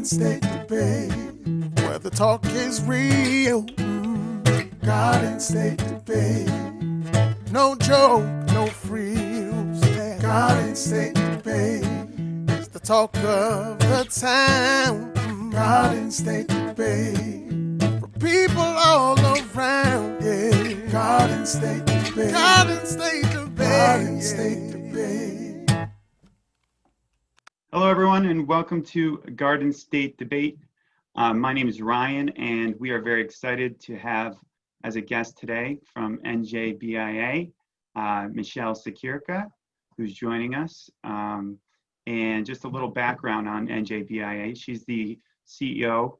Garden State Debate, where the talk is real. Garden State Debate, no joke, no frills. Garden State Debate, it's the talk of the town. Garden State Debate, for people all around. Yeah, Garden State Debate, Garden State Debate, Garden State Debate. Hello, everyone, and welcome to Garden State Debate. My name is Ryan, and we are very excited to have as a guest today from NJBIA, Michele Siekerka, who's joining us. And just a little background on NJBIA. She's the CEO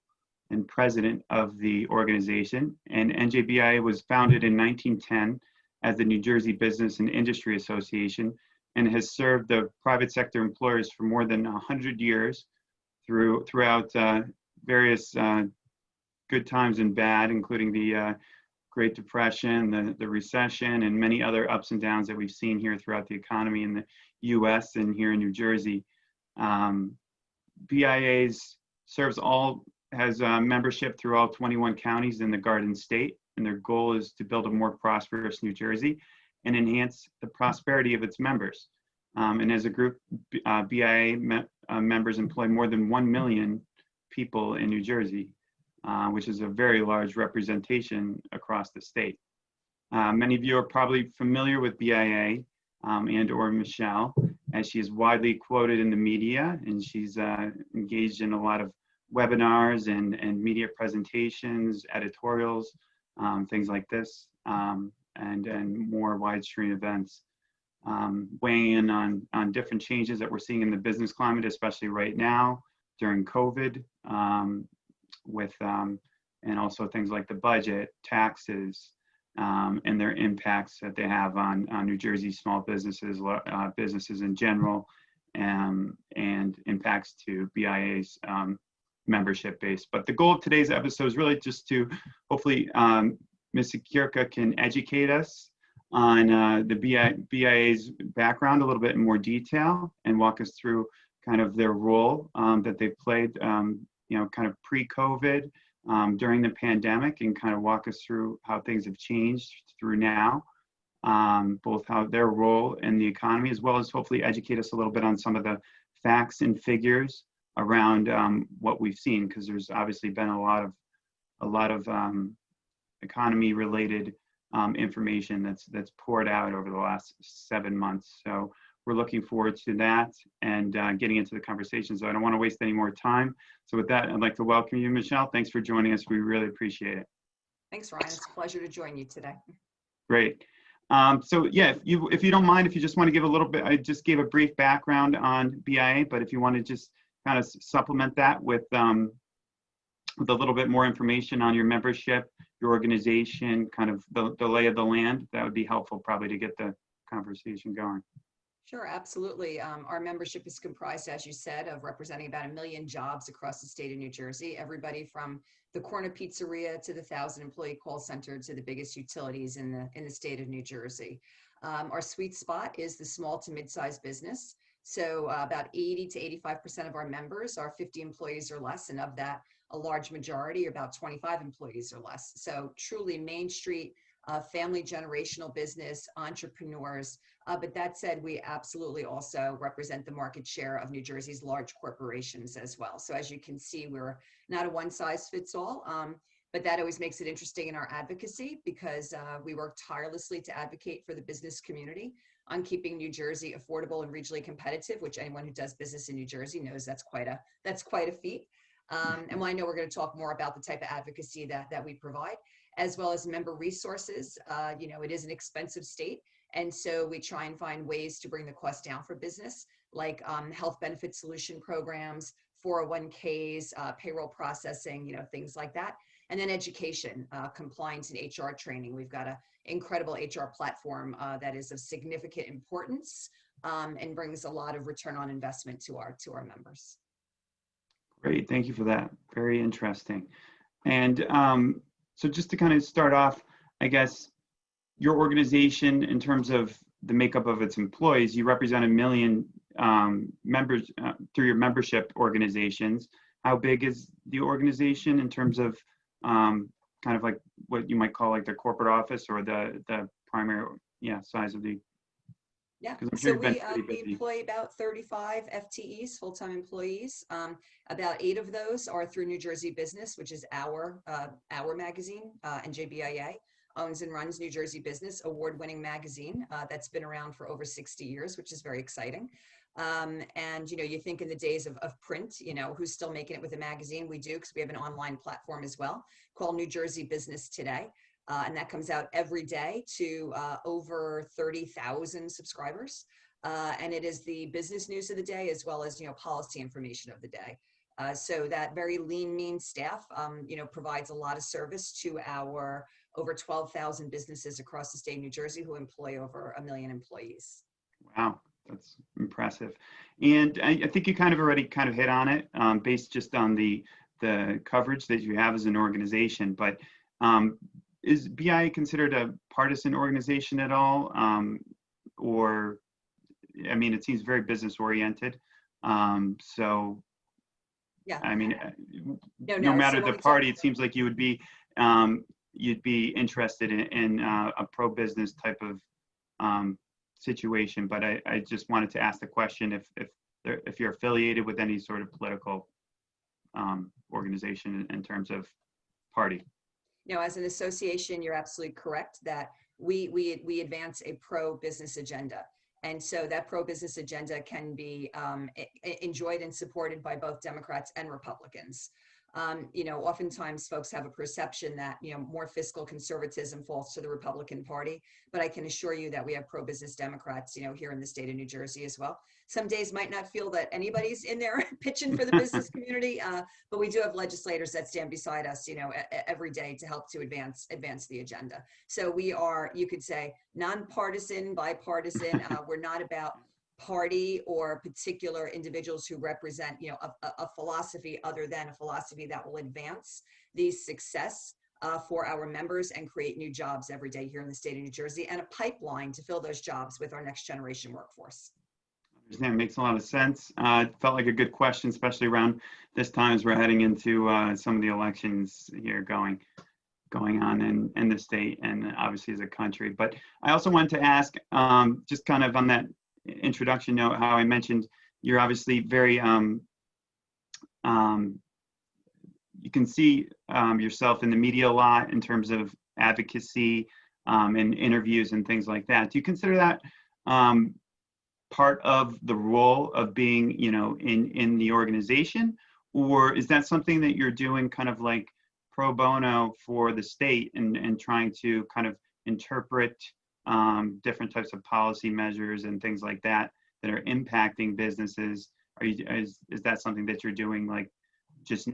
and president of the organization, and NJBIA was founded in 1910 as the New Jersey Business and Industry Association, and has served the private sector employers for more than 100 years throughout various good times and bad, including the Great Depression, the recession, and many other ups and downs that we've seen here throughout the economy in the US and here in New Jersey. BIA has membership through all 21 counties in the Garden State, and their goal is to build a more prosperous New Jersey and enhance the prosperity of its members. And as a group, BIA members employ more than 1 million people in New Jersey, which is a very large representation across the state. Many of you are probably familiar with BIA and or Michele, as she is widely quoted in the media, and she's engaged in a lot of webinars and media presentations, editorials, things like this, and more widestream events, weighing in on different changes that we're seeing in the business climate, especially right now during COVID, and also things like the budget, taxes, and their impacts that they have on New Jersey small businesses, businesses in general, and impacts to BIA's membership base. But the goal of today's episode is really just to hopefully Ms. Siekerka can educate us on the BIA's background a little bit in more detail and walk us through kind of their role that they've played, kind of pre-COVID, during the pandemic, and kind of walk us through how things have changed through now, both how their role in the economy, as well as hopefully educate us a little bit on some of the facts and figures around what we've seen, because there's obviously been a lot of economy related information that's poured out over the last 7 months. So we're looking forward to that and getting into the conversation. So I don't want to waste any more time. So with that, I'd like to welcome you, Michele. Thanks for joining us. We really appreciate it. Thanks, Ryan. It's a pleasure to join you today. Great. So yeah, if you don't mind, if you just want to give a little bit, I just gave a brief background on BIA, but if you want to just kind of supplement that with a little bit more information on your membership, your organization, kind of the lay of the land, that would be helpful probably to get the conversation going. Sure, absolutely. Our membership is comprised, as you said, of representing about 1 million jobs across the state of New Jersey, everybody from the corner pizzeria to the 1,000-employee call center to the biggest utilities in the state of New Jersey. Our sweet spot is the small to mid-sized business. So about 80 to 85% of our members are 50 employees or less, and of that, a large majority are about 25 employees or less. So truly Main Street, family generational business, entrepreneurs. But that said, we absolutely also represent the market share of New Jersey's large corporations as well. So as you can see, we're not a one size fits all, but that always makes it interesting in our advocacy, because we work tirelessly to advocate for the business community on keeping New Jersey affordable and regionally competitive, which anyone who does business in New Jersey knows that's quite a feat. And I know we're going to talk more about the type of advocacy that we provide, as well as member resources. It is an expensive state, and so we try and find ways to bring the cost down for business, like health benefit solution programs, 401ks, payroll processing, things like that. And then education, compliance and HR training. We've got an incredible HR platform that is of significant importance and brings a lot of return on investment to our members. Great, thank you for that. Very interesting. And so just to kind of start off, I guess, your organization, in terms of the makeup of its employees, you represent 1 million members through your membership organizations, how big is the organization in terms of kind of like what you might call like the corporate office or the primary, size of the, Yeah, because I'm sure so you've been we pretty we busy. employ about 35 FTEs, full-time employees. About 8 of those are through New Jersey Business, which is our magazine. NJBIA owns and runs New Jersey Business, award-winning magazine that's been around for over 60 years, which is very exciting. And you think in the days of print, who's still making it with a magazine? We do, because we have an online platform as well called New Jersey Business Today. And that comes out every day to over 30,000 subscribers. And it is the business news of the day, as well as, policy information of the day. So that very lean, mean staff, provides a lot of service to our over 12,000 businesses across the state of New Jersey who employ over 1 million employees. Wow, that's impressive. And I think you kind of already kind of hit on it, based just on the coverage that you have as an organization. But is BIA considered a partisan organization at all? Or, I mean, it seems very business oriented. So, Yeah. I mean, No, no matter so when the we talk- party, it seems like you'd be interested in a pro-business type of situation. But I just wanted to ask the question if you're affiliated with any sort of political organization in terms of party. As an association, you're absolutely correct that we advance a pro-business agenda. And so that pro-business agenda can be enjoyed and supported by both Democrats and Republicans. Oftentimes folks have a perception that, more fiscal conservatism falls to the Republican Party, but I can assure you that we have pro-business Democrats, here in the state of New Jersey as well. Some days might not feel that anybody's in there pitching for the business community, but we do have legislators that stand beside us, every day to help to advance the agenda. So we are, you could say, nonpartisan, bipartisan. We're not about party or particular individuals who represent, a philosophy other than a philosophy that will advance the success for our members and create new jobs every day here in the state of New Jersey, and a pipeline to fill those jobs with our next generation workforce. That makes a lot of sense. It felt like a good question, especially around this time as we're heading into some of the elections here going on in the state and obviously as a country. But I also wanted to ask, just kind of on that introduction note, how I mentioned you're obviously very you can see yourself in the media a lot in terms of advocacy and interviews and things like that. Do you consider that part of the role of being, in the organization, or is that something that you're doing kind of like pro bono for the state and trying to kind of interpret different types of policy measures and things like that are impacting businesses? Is that something that you're doing like just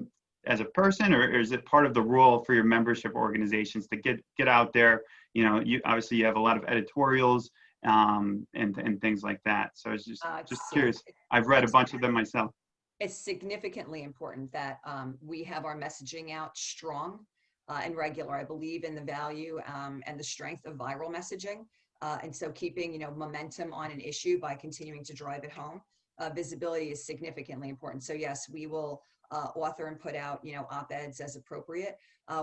as a person, or is it part of the role for your membership organizations to get out there? You obviously you have a lot of editorials and things like that. So I was just curious. I've read a bunch of them myself. It's significantly important that we have our messaging out strong and regular. I believe in the value and the strength of viral messaging. And so keeping, momentum on an issue by continuing to drive it home, visibility is significantly important. So yes, we will author and put out, op-eds as appropriate.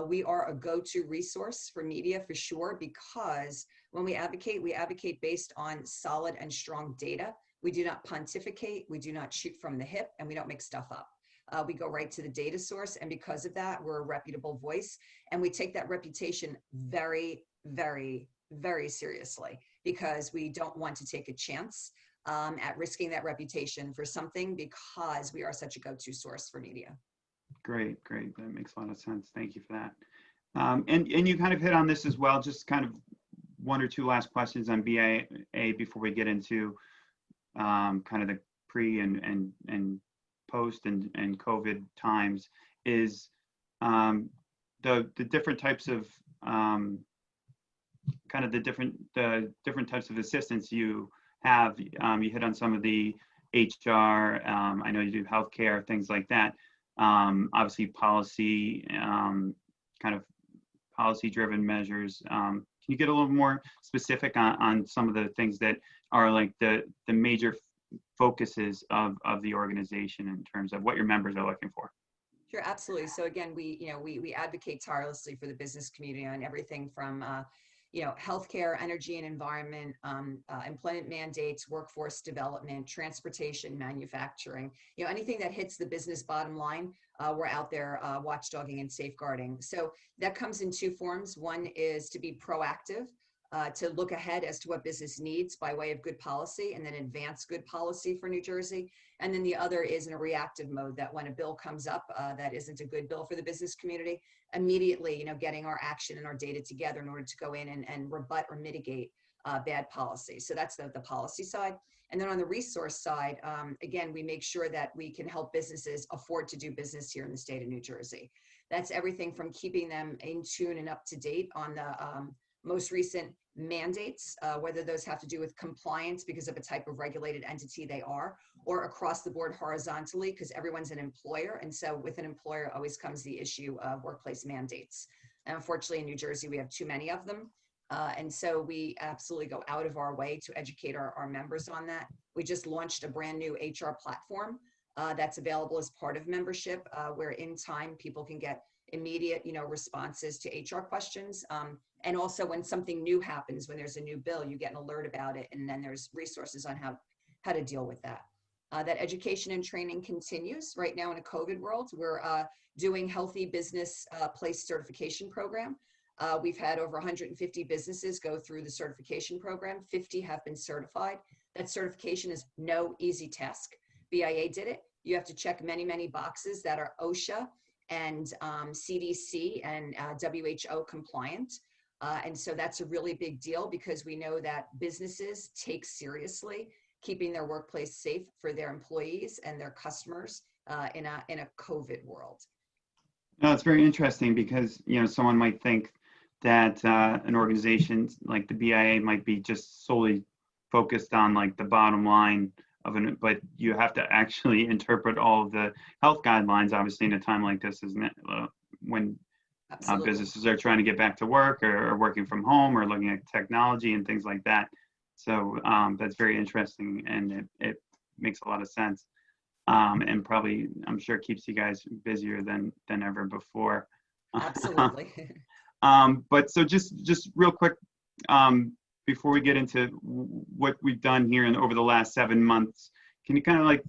We are a go-to resource for media for sure, because when we advocate based on solid and strong data. We do not pontificate, we do not shoot from the hip, and we don't make stuff up. We go right to the data source, and because of that, we're a reputable voice, and we take that reputation very, very, very seriously, because we don't want to take a chance at risking that reputation for something, because we are such a go-to source for media. Great. That makes a lot of sense. Thank you for that. And you kind of hit on this as well, just kind of one or two last questions on BIA before we get into kind of the pre and post and COVID times, is the different types of kind of the different types of assistance you have. You hit on some of the HR. I know you do healthcare, things like that. Obviously, policy, kind of policy-driven measures. Can you get a little more specific on some of the things that are like the major focuses of the organization in terms of what your members are looking for? Sure, absolutely. So again, we advocate tirelessly for the business community on everything from healthcare, energy and environment, employment mandates, workforce development, transportation, manufacturing. Anything that hits the business bottom line, we're out there watchdogging and safeguarding. So that comes in two forms. One is to be proactive. To look ahead as to what business needs by way of good policy and then advance good policy for New Jersey. And then the other is in a reactive mode, that when a bill comes up that isn't a good bill for the business community, immediately, getting our action and our data together in order to go in and rebut or mitigate bad policy. So that's the policy side. And then on the resource side, again, we make sure that we can help businesses afford to do business here in the state of New Jersey. That's everything from keeping them in tune and up to date on the most recent mandates, whether those have to do with compliance because of a type of regulated entity they are, or across the board horizontally because everyone's an employer. And so with an employer always comes the issue of workplace mandates. And unfortunately in New Jersey, we have too many of them. And so we absolutely go out of our way to educate our members on that. We just launched a brand new HR platform that's available as part of membership, where in time people can get immediate, responses to HR questions. And also when something new happens, when there's a new bill, you get an alert about it. And then there's resources on how to deal with that. That education and training continues right now in a COVID world. We're doing Healthy Business Place Certification Program. We've had over 150 businesses go through the certification program. 50 have been certified. That certification is no easy task. BIA did it. You have to check many, many boxes that are OSHA and CDC and WHO compliant. And so that's a really big deal because we know that businesses take seriously keeping their workplace safe for their employees and their customers in a COVID world. No, it's very interesting because, someone might think that an organization like the BIA might be just solely focused on like the bottom line of it, but you have to actually interpret all of the health guidelines, obviously, in a time like this, isn't it? When businesses are trying to get back to work or working from home or looking at technology and things like that. So that's very interesting, and it makes a lot of sense. And probably, I'm sure, keeps you guys busier than ever before. Absolutely. But so just real quick, before we get into what we've done here and over the last 7 months, can you kind of like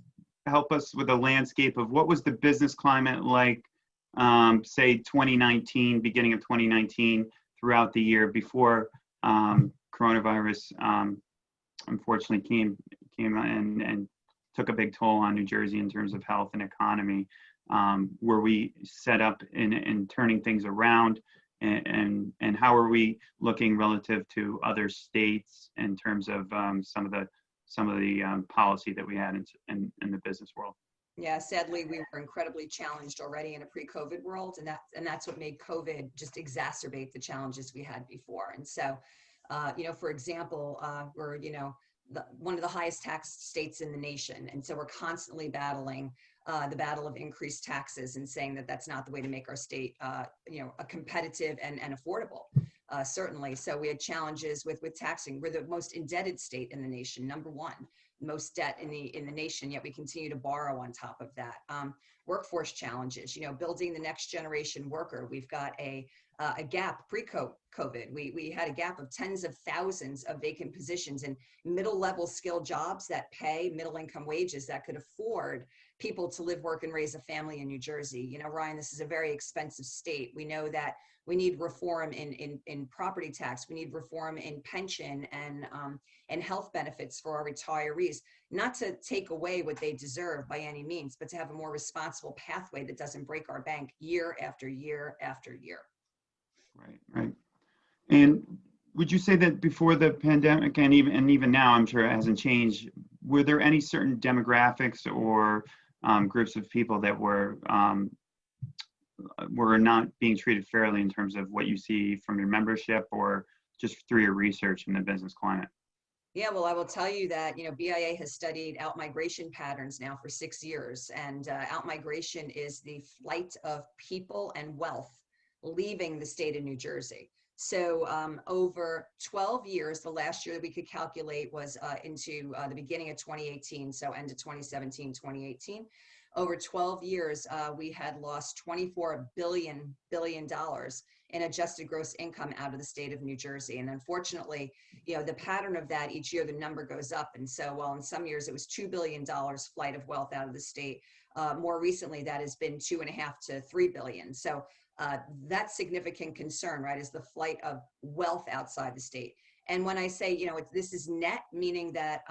help us with a landscape of what was the business climate like, say 2019, beginning of 2019, throughout the year before coronavirus unfortunately came and took a big toll on New Jersey in terms of health and economy? Were we set up in turning things around? And how are we looking relative to other states in terms of some of the policy that we had in the business world? Yeah, sadly, we were incredibly challenged already in a pre-COVID world, and that's what made COVID just exacerbate the challenges we had before. And so, for example, we're one of the highest taxed states in the nation, and so we're constantly battling the battle of increased taxes and saying that that's not the way to make our state, a competitive and affordable. Certainly. So we had challenges with taxing. We're the most indebted state in the nation, number one, most debt in the nation, yet we continue to borrow on top of that. Workforce challenges, building the next generation worker. We've got a gap pre-COVID. We had a gap of tens of thousands of vacant positions in middle-level skilled jobs that pay middle-income wages that could afford people to live, work, and raise a family in New Jersey. Ryan, this is a very expensive state. We know that we need reform in property tax. We need reform in pension and health benefits for our retirees, not to take away what they deserve by any means, but to have a more responsible pathway that doesn't break our bank year after year after year. Right. And would you say that before the pandemic and even now, I'm sure it hasn't changed, were there any certain demographics or groups of people that were not being treated fairly in terms of what you see from your membership or just through your research in the business climate? Yeah, well, I will tell you that, BIA has studied outmigration patterns now for 6 years, and outmigration is the flight of people and wealth leaving the state of New Jersey. So over 12 years, the last year that we could calculate was into the beginning of 2018, so end of 2017, 2018. over 12 years, we had lost $24 billion in adjusted gross income out of the state of New Jersey. And unfortunately, the pattern of that, each year the number goes up. And so while in some years it was $2 billion flight of wealth out of the state, more recently that has been 2.5 to 3 billion. So that's significant concern, right, is the flight of wealth outside the state. And when I say, this is net, meaning that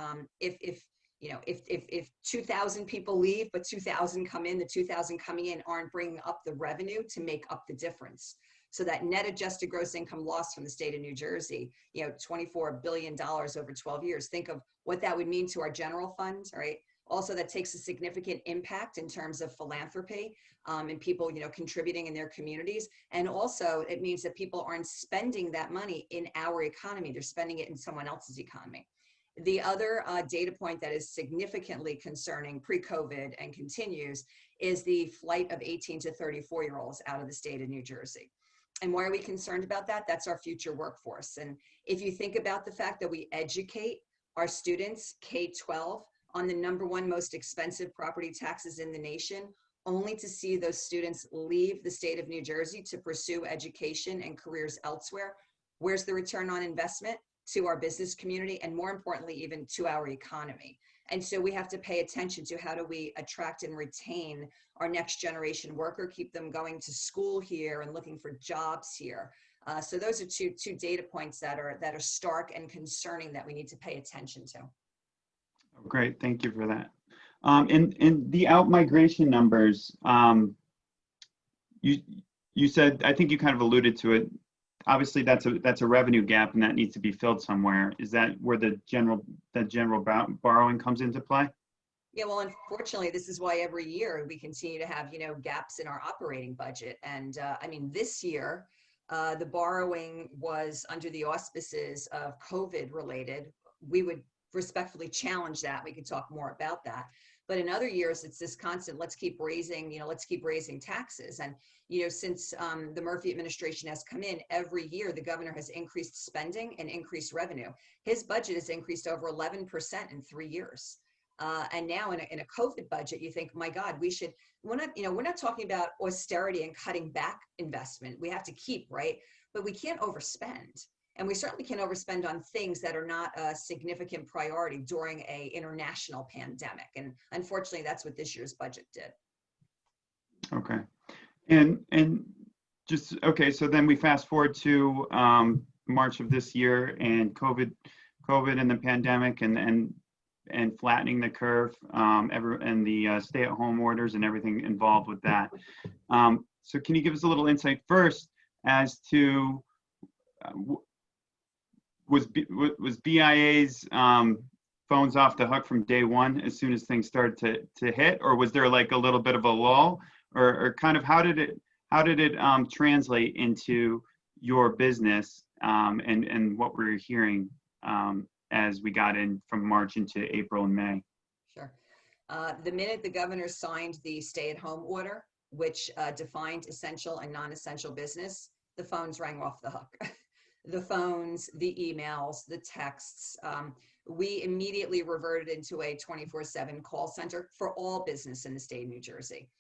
if 2,000 people leave, but 2,000 come in, the 2,000 coming in aren't bringing up the revenue to make up the difference. So that net adjusted gross income loss from the state of New Jersey, $24 billion over 12 years. Think of what that would mean to our general fund, right? Also, that takes a significant impact in terms of philanthropy and people, contributing in their communities. And also, it means that people aren't spending that money in our economy. They're spending it in someone else's economy. The other data point that is significantly concerning pre-COVID and continues is the flight of 18 to 34-year-olds out of the state of New Jersey. And why are we concerned about that? That's our future workforce. And if you think about the fact that we educate our students K-12 on the #1 most expensive property taxes in the nation, only to see those students leave the state of New Jersey to pursue education and careers elsewhere, where's the return on investment to our business community, and more importantly, even to our economy? And so we have to pay attention to how do we attract and retain our next generation worker, keep them going to school here and looking for jobs here. So those are two data points that are stark and concerning that we need to pay attention to. Great, thank you for that. In the out-migration numbers, you said, I think you kind of alluded to it. Obviously, that's a revenue gap, and that needs to be filled somewhere. Is that where the general borrowing comes into play? Yeah, well, unfortunately, this is why every year we continue to have gaps in our operating budget. And I mean, this year, the borrowing was under the auspices of COVID related. We would respectfully challenge that. We could talk more about that. But in other years, it's this constant, let's keep raising taxes. And, since the Murphy administration has come in, every year, the governor has increased spending and increased revenue. His budget has increased over 11% in 3 years. And now in a COVID budget, you think, my God, we're not talking about austerity and cutting back investment. We have to keep, right? But we can't overspend. And we certainly can't overspend on things that are not a significant priority during an international pandemic. And unfortunately, that's what this year's budget did. Okay. And just, okay, so then we fast forward to March of this year, and COVID and the pandemic and flattening the curve, and the stay-at-home orders and everything involved with that. So can you give us a little insight first as to was BIA's phones off the hook from day one as soon as things started to hit, or was there like a little bit of a lull, or kind of how did it translate into your business, and what we're hearing as we got in from March into April and May? Sure. The minute the governor signed the stay-at-home order, which defined essential and non-essential business, the phones rang off the hook. The phones, the emails, the texts. We immediately reverted into a 24/7 call center for all business in the state of New Jersey.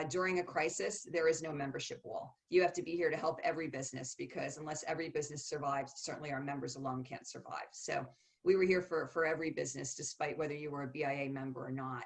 During a crisis, there is no membership wall. You have to be here to help every business, because unless every business survives, certainly our members alone can't survive. So we were here for every business, despite whether you were a BIA member or not.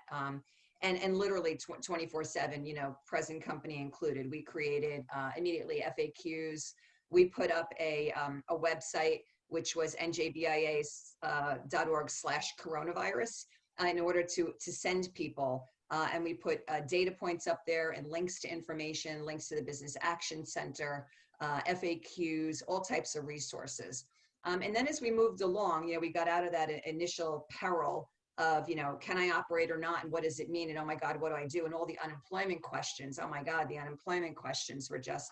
And literally 24/7, present company included. We created immediately FAQs. We put up a website, which was njbia.org/coronavirus, in order to send people. And we put data points up there and links to information, links to the Business Action Center, FAQs, all types of resources. And then as we moved along, we got out of that initial peril of, can I operate or not? And what does it mean? And oh my God, what do I do? And all the unemployment questions. Oh my God, the unemployment questions were just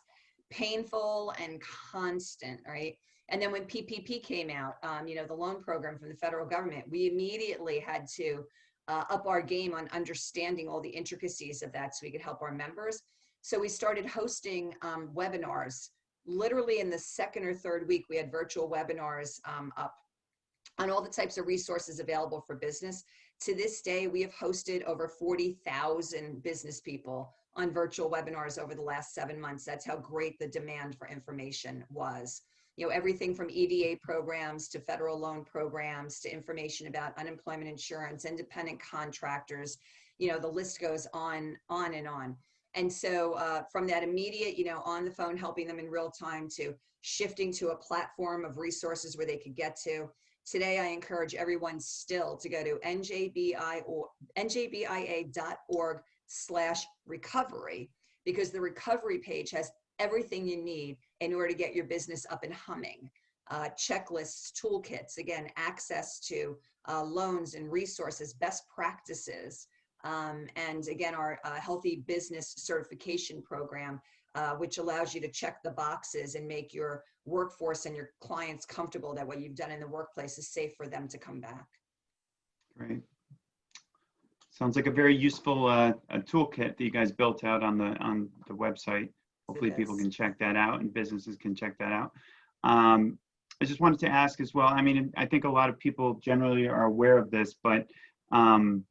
painful and constant, right? And then when PPP came out, the loan program from the federal government, we immediately had to up our game on understanding all the intricacies of that so we could help our members. So we started hosting webinars. Literally in the second or third week, we had virtual webinars up on all the types of resources available for business To this day, we have hosted over 40,000 business people on virtual webinars over the last 7 months. That's how great the demand for information was. You know, everything from EDA programs to federal loan programs to information about unemployment insurance, independent contractors, you know, the list goes on and on. And so from that immediate, you know, on the phone, helping them in real time to shifting to a platform of resources where they could get to. Today, I encourage everyone still to go to njbia.org/recovery, because the recovery page has everything you need in order to get your business up and humming. Checklists, toolkits, again, access to loans and resources, best practices, and again, our healthy business certification program, which allows you to check the boxes and make your workforce and your clients comfortable that what you've done in the workplace is safe for them to come back. Great. Sounds like a very useful a toolkit that you guys built out on the website. Hopefully people can check that out and businesses can check that out. I just wanted to ask as well, I mean, I think a lot of people generally are aware of this, but you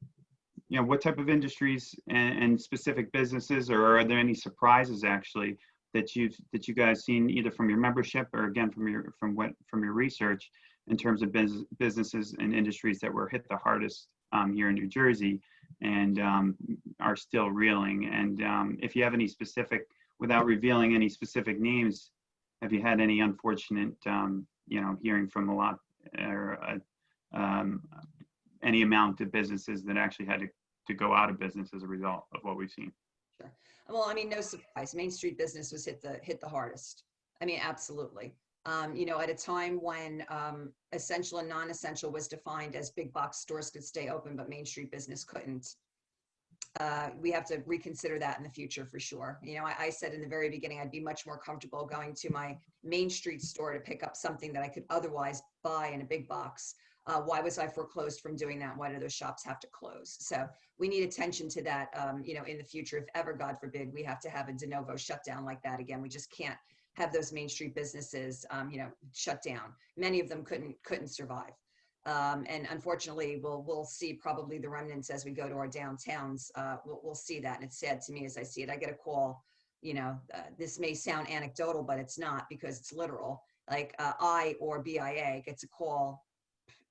know, what type of industries and specific businesses, or are there any surprises actually that you guys seen either from your membership or again from your research in terms of businesses and industries that were hit the hardest here in New Jersey and are still reeling? And if you have any specific, without revealing any specific names, have you had any unfortunate, you know, hearing from a lot or any amount of businesses that actually had to go out of business as a result of what we've seen? Sure. Well, I mean, no surprise. Main Street business was hit the hardest. I mean, absolutely. You know, at a time when essential and non-essential was defined as big box stores could stay open, but Main Street business couldn't. We have to reconsider that in the future for sure. You know, I said in the very beginning, I'd be much more comfortable going to my Main Street store to pick up something that I could otherwise buy in a big box. Why was I foreclosed from doing that? Why do those shops have to close? So we need attention to that, you know, in the future. If ever, God forbid, we have to have a de novo shutdown like that again, we just can't have those Main Street businesses, you know, shut down. Many of them couldn't survive. And unfortunately, we'll see probably the remnants as we go to our downtowns. We'll see that. And it's sad to me as I see it. I get a call, you know, this may sound anecdotal, but it's not, because it's literal. Like I or BIA gets a call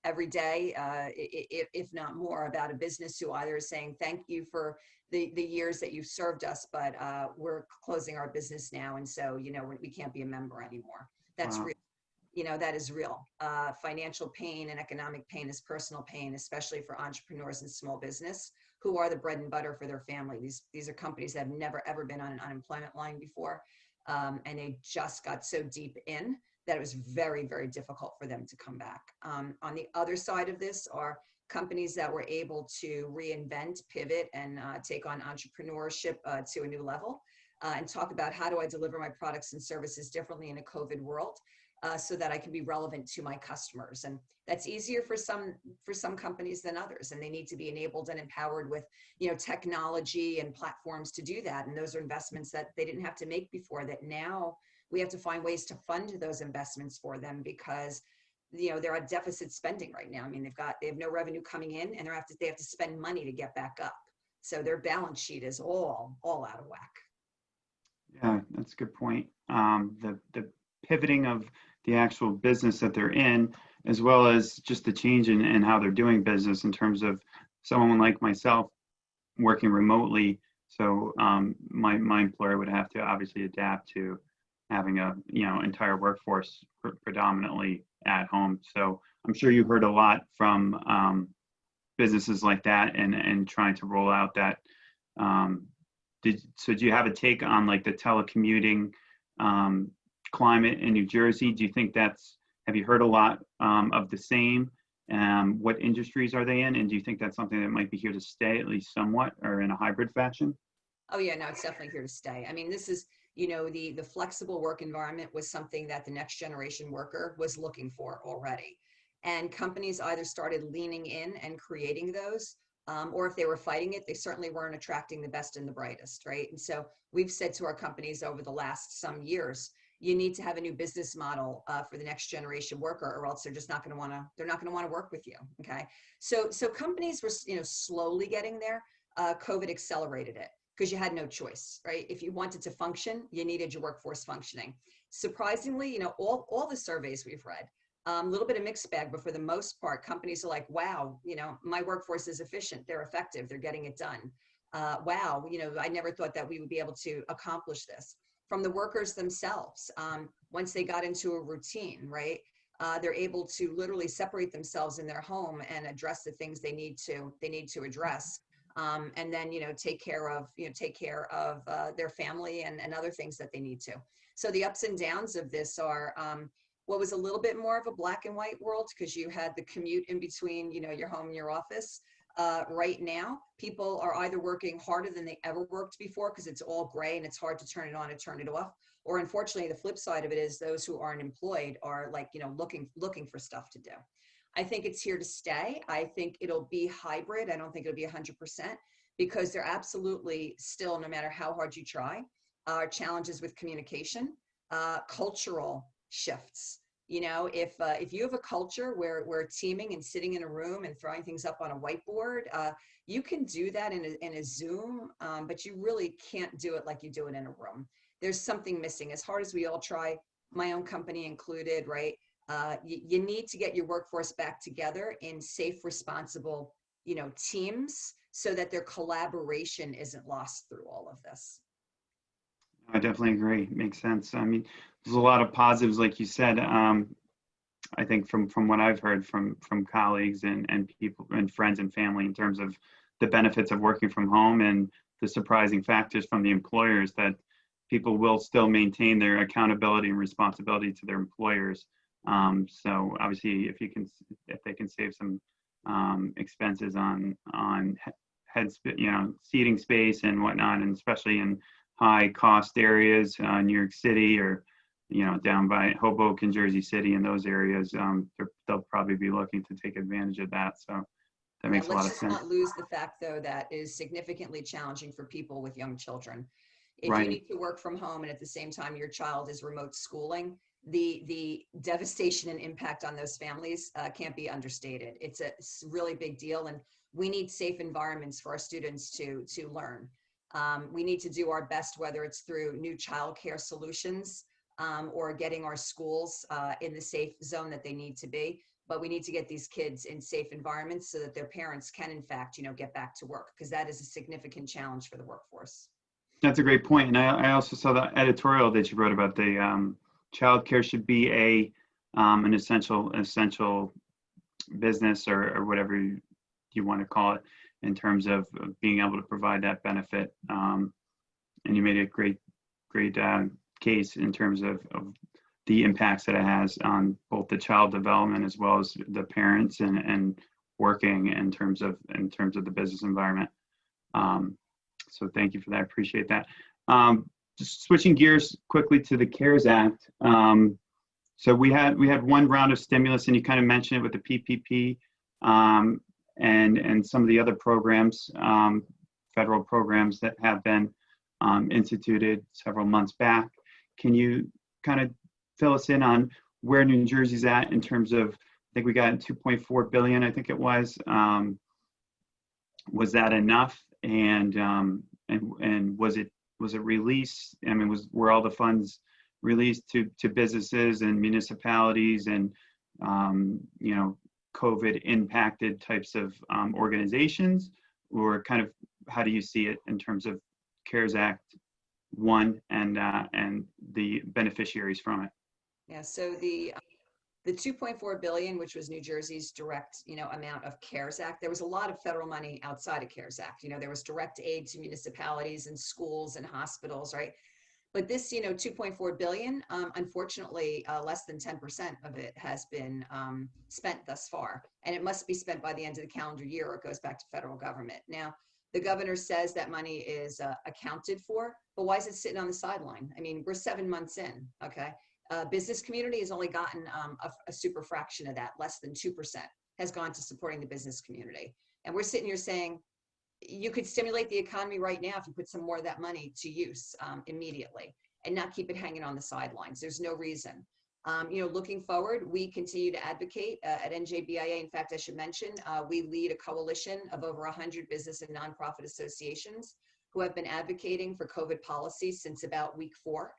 every day, if not more, about a business who either is saying, thank you for the years that you've served us, but we're closing our business now. And so, you know, we can't be a member anymore. That's Wow. real. You know, that is real. Financial pain and economic pain is personal pain, especially for entrepreneurs and small business who are the bread and butter for their family. These are companies that have never, ever been on an unemployment line before. And they just got so deep in that it was very, very difficult for them to come back. On the other side of this are companies that were able to reinvent, pivot, and take on entrepreneurship to a new level, and talk about how do I deliver my products and services differently in a COVID world, so that I can be relevant to my customers. And that's easier for some companies than others. And they need to be enabled and empowered with, you know, technology and platforms to do that. And those are investments that they didn't have to make before, that now we have to find ways to fund those investments for them, because, you know, they're at deficit spending right now. I mean, they have no revenue coming in, and they have to spend money to get back up. So their balance sheet is all out of whack. Yeah, that's a good point. The pivoting of the actual business that they're in, as well as just the change in how they're doing business in terms of someone like myself working remotely. So my employer would have to obviously adapt to having a, you know, entire workforce predominantly at home. So I'm sure you heard a lot from businesses like that and trying to roll out that. Do you have a take on like the telecommuting climate in New Jersey? Do you think have you heard a lot of the same? What industries are they in? And do you think that's something that might be here to stay, at least somewhat, or in a hybrid fashion? Oh yeah, no, it's definitely here to stay. I mean, this is, you know, the flexible work environment was something that the next generation worker was looking for already. And companies either started leaning in and creating those, or if they were fighting it, they certainly weren't attracting the best and the brightest, right? And so we've said to our companies over the last some years, you need to have a new business model for the next generation worker, or else they're just not going to want to, they're not going to want to work with you. Okay. So companies were, slowly getting there. COVID accelerated it because you had no choice, right? If you wanted to function, you needed your workforce functioning. Surprisingly, all the surveys we've read, a little bit of mixed bag, but for the most part, companies are like, wow, my workforce is efficient. They're effective. They're getting it done. Wow, I never thought that we would be able to accomplish this. From the workers themselves, once they got into a routine, right? They're able to literally separate themselves in their home and address the things they need to address. And then, take care of their family and other things that they need to. So the ups and downs of this are, what was a little bit more of a black and white world, because you had the commute in between, your home and your office. Right now, people are either working harder than they ever worked before because it's all gray and it's hard to turn it on and turn it off. Or unfortunately, the flip side of it is those who aren't employed are looking for stuff to do. I think it's here to stay. I think it'll be hybrid. I don't think it'll be 100%, because there absolutely still, no matter how hard you try, are challenges with communication, cultural shifts. If you have a culture where we're teaming and sitting in a room and throwing things up on a whiteboard, you can do that in a Zoom, but you really can't do it like you do it in a room. There's something missing. As hard as we all try, my own company included, right? You need to get your workforce back together in safe, responsible, teams, so that their collaboration isn't lost through all of this. I definitely agree. Makes sense. I mean, there's a lot of positives, like you said. I think from what I've heard from colleagues and people and friends and family, in terms of the benefits of working from home, and the surprising factors from the employers, that people will still maintain their accountability and responsibility to their employers. So obviously, if they can save some expenses on seating space and whatnot, and especially in high cost areas, New York City, or down by Hoboken, Jersey City, in those areas, they'll probably be looking to take advantage of that. So that makes a lot of sense. Let's not lose the fact, though, that is significantly challenging for people with young children. If Right. you need to work from home and at the same time your child is remote schooling, the devastation and impact on those families can't be understated. It's a really big deal, and we need safe environments for our students to learn. We need to do our best, whether it's through new childcare solutions, or getting our schools in the safe zone that they need to be. But we need to get these kids in safe environments so that their parents can, in fact, get back to work, because that is a significant challenge for the workforce. That's a great point. And I also saw the editorial that you wrote about the childcare should be an essential business, or whatever you want to call it, in terms of being able to provide that benefit. And you made a great case in terms of the impacts that it has on both the child development as well as the parents, and working in terms of the business environment. So thank you for that. I appreciate that. Just switching gears quickly to the CARES Act. So we had one round of stimulus, and you kind of mentioned it with the PPP, and some of the other programs, federal programs that have been instituted several months back. Can you kind of fill us in on where New Jersey's at in terms of, I think we got $2.4 billion, I think it was. Was that enough? And was it released? I mean, were all the funds released to businesses and municipalities and COVID impacted types of organizations, or kind of how do you see it in terms of CARES Act 1 and the beneficiaries from it? Yeah, so the $2.4 billion, which was New Jersey's direct, amount of CARES Act, there was a lot of federal money outside of CARES Act. There was direct aid to municipalities and schools and hospitals, right? But this, $2.4 billion, unfortunately, less than 10% of it has been spent thus far. And it must be spent by the end of the calendar year, or it goes back to federal government. Now, the governor says that money is accounted for, but why is it sitting on the sideline? I mean, we're 7 months in, okay? Business community has only gotten a super fraction of that, less than 2% has gone to supporting the business community. And we're sitting here saying, you could stimulate the economy right now if you put some more of that money to use immediately. and not keep it hanging on the sidelines. There's no reason. Looking forward, we continue to advocate at NJBIA. In fact, I should mention, we lead a coalition of over 100 business and nonprofit associations who have been advocating for COVID policies since about week 4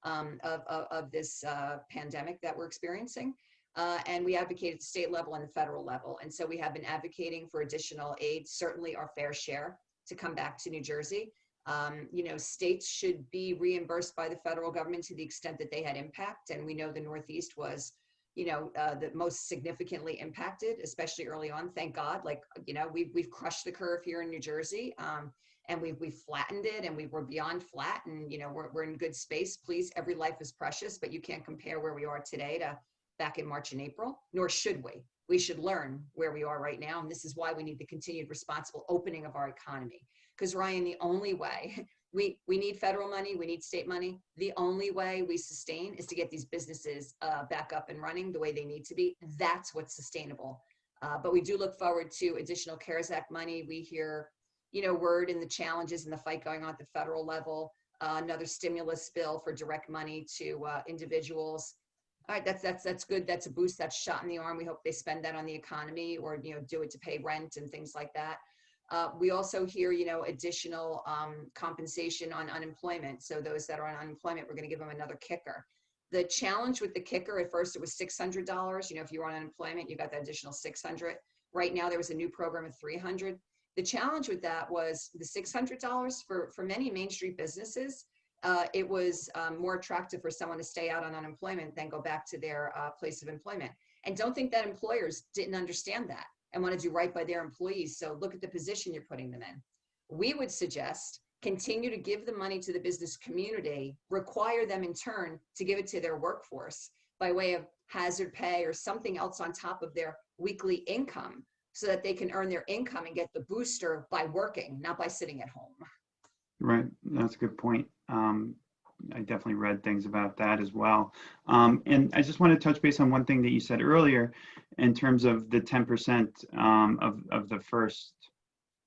of this pandemic that we're experiencing. And we advocate at the state level and the federal level. And so we have been advocating for additional aid, certainly our fair share, to come back to New Jersey. States should be reimbursed by the federal government to the extent that they had impact. And we know the Northeast was, the most significantly impacted, especially early on. Thank God, we've crushed the curve here in New Jersey. And we've flattened it, and we're beyond flat, and we're in good space. Please, every life is precious, but you can't compare where we are today to back in March and April, nor should we. We should learn where we are right now, and this is why we need the continued responsible opening of our economy. Because Ryan, the only way we need federal money, we need state money. The only way we sustain is to get these businesses back up and running the way they need to be. That's what's sustainable. But we do look forward to additional CARES Act money. We hear word in the challenges and the fight going on at the federal level, another stimulus bill for direct money to individuals. All right, that's good. That's a boost. That's a shot in the arm. We hope they spend that on the economy or do it to pay rent and things like that. We also hear additional compensation on unemployment. So those that are on unemployment, we're going to give them another kicker. The challenge with the kicker, at first it was $600. If you were on unemployment, you got that additional $600. Right now there was a new program of $300. The challenge with that was the $600 for many Main Street businesses. It was more attractive for someone to stay out on unemployment than go back to their place of employment. And don't think that employers didn't understand that and want to do right by their employees. So look at the position you're putting them in. We would suggest continue to give the money to the business community, require them in turn to give it to their workforce by way of hazard pay or something else on top of their weekly income, so that they can earn their income and get the booster by working, not by sitting at home. Right, that's a good point. I definitely read things about that as well. And I just want to touch base on one thing that you said earlier in terms of the 10% of the first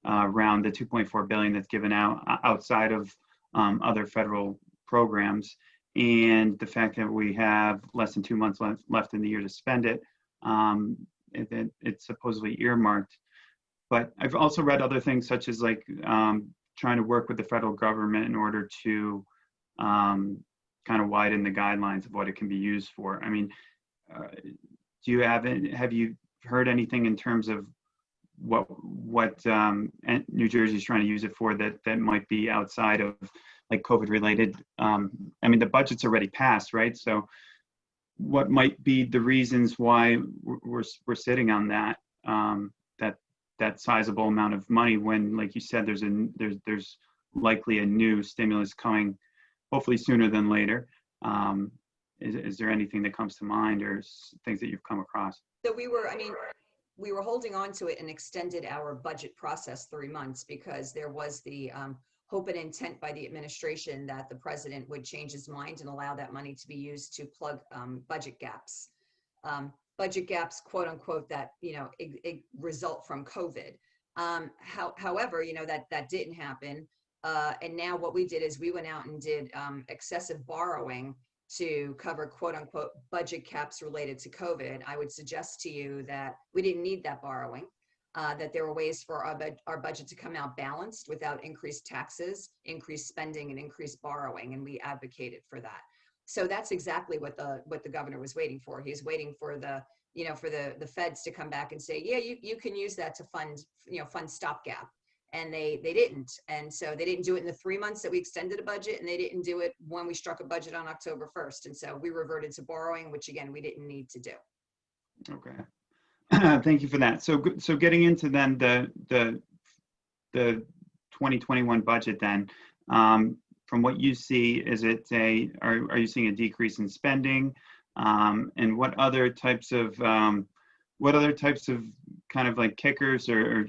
round, the $2.4 billion that's given out outside of other federal programs, and the fact that we have less than 2 months left in the year to spend it. It's supposedly earmarked. But I've also read other things such as trying to work with the federal government in order to kind of widen the guidelines of what it can be used for. I mean, have you heard anything in terms of what New Jersey is trying to use it for that might be outside of COVID related? I mean, the budget's already passed, right? So what might be the reasons why we're sitting on that sizable amount of money when, like you said, there's likely a new stimulus coming, hopefully sooner than later. Is there anything that comes to mind or things that you've come across? So we were holding on to it and extended our budget process 3 months because there was the hope and intent by the administration that the president would change his mind and allow that money to be used to plug budget gaps. Budget gaps, quote unquote, that result from COVID. However, that didn't happen. And now what we did is we went out and did excessive borrowing to cover, quote unquote, budget caps related to COVID. I would suggest to you that we didn't need that borrowing, that there were ways for our budget to come out balanced without increased taxes, increased spending, and increased borrowing, and we advocated for that. So that's exactly what the governor was waiting for. He was waiting for the feds to come back and say, yeah, you can use that to fund stopgap. And they didn't. And so they didn't do it in the 3 months that we extended a budget, and they didn't do it when we struck a budget on October 1st. And so we reverted to borrowing, which again, we didn't need to do. Okay. Thank you for that. So getting into then the 2021 budget then, from what you see, are you seeing a decrease in spending? And what other types of kind of like kickers or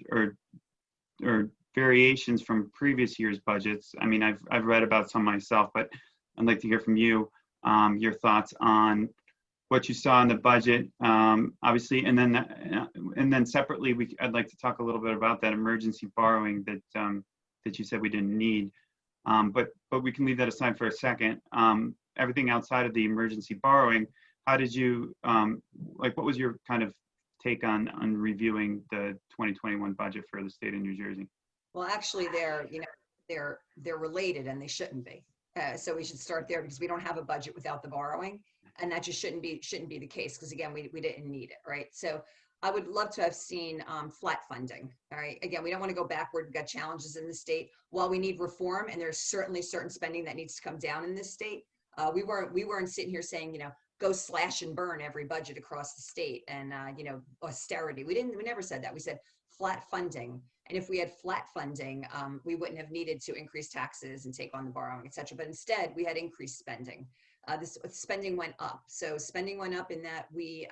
variations from previous year's budgets? I mean, I've read about some myself, but I'd like to hear from you, your thoughts on what you saw in the budget, obviously, and then separately, I'd like to talk a little bit about that emergency borrowing that you said we didn't need. But we can leave that aside for a second. Everything outside of the emergency borrowing, how did you, what was your kind of take on reviewing the 2021 budget for the state of New Jersey? Well, actually, they're related, and they shouldn't be. So we should start there, because we don't have a budget without the borrowing, and that just shouldn't be the case, because again, we didn't need it, right? So I would love to have seen flat funding. All right. Again, we don't want to go backward. We've got challenges in the state. While we need reform, and there's certainly certain spending that needs to come down in this state, we weren't sitting here saying, go slash and burn every budget across the state and austerity. We never said that. We said flat funding. And if we had flat funding, we wouldn't have needed to increase taxes and take on the borrowing, et cetera. But instead, we had increased spending. This spending went up. So spending went up in that we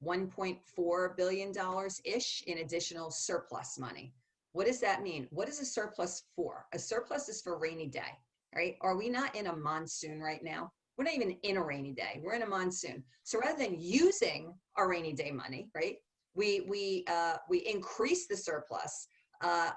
$1.4 billion-ish in additional surplus money. What does that mean? What is a surplus for? A surplus is for a rainy day, right? Are we not in a monsoon right now? We're not even in a rainy day. We're in a monsoon. So rather than using our rainy day money, right, we increase the surplus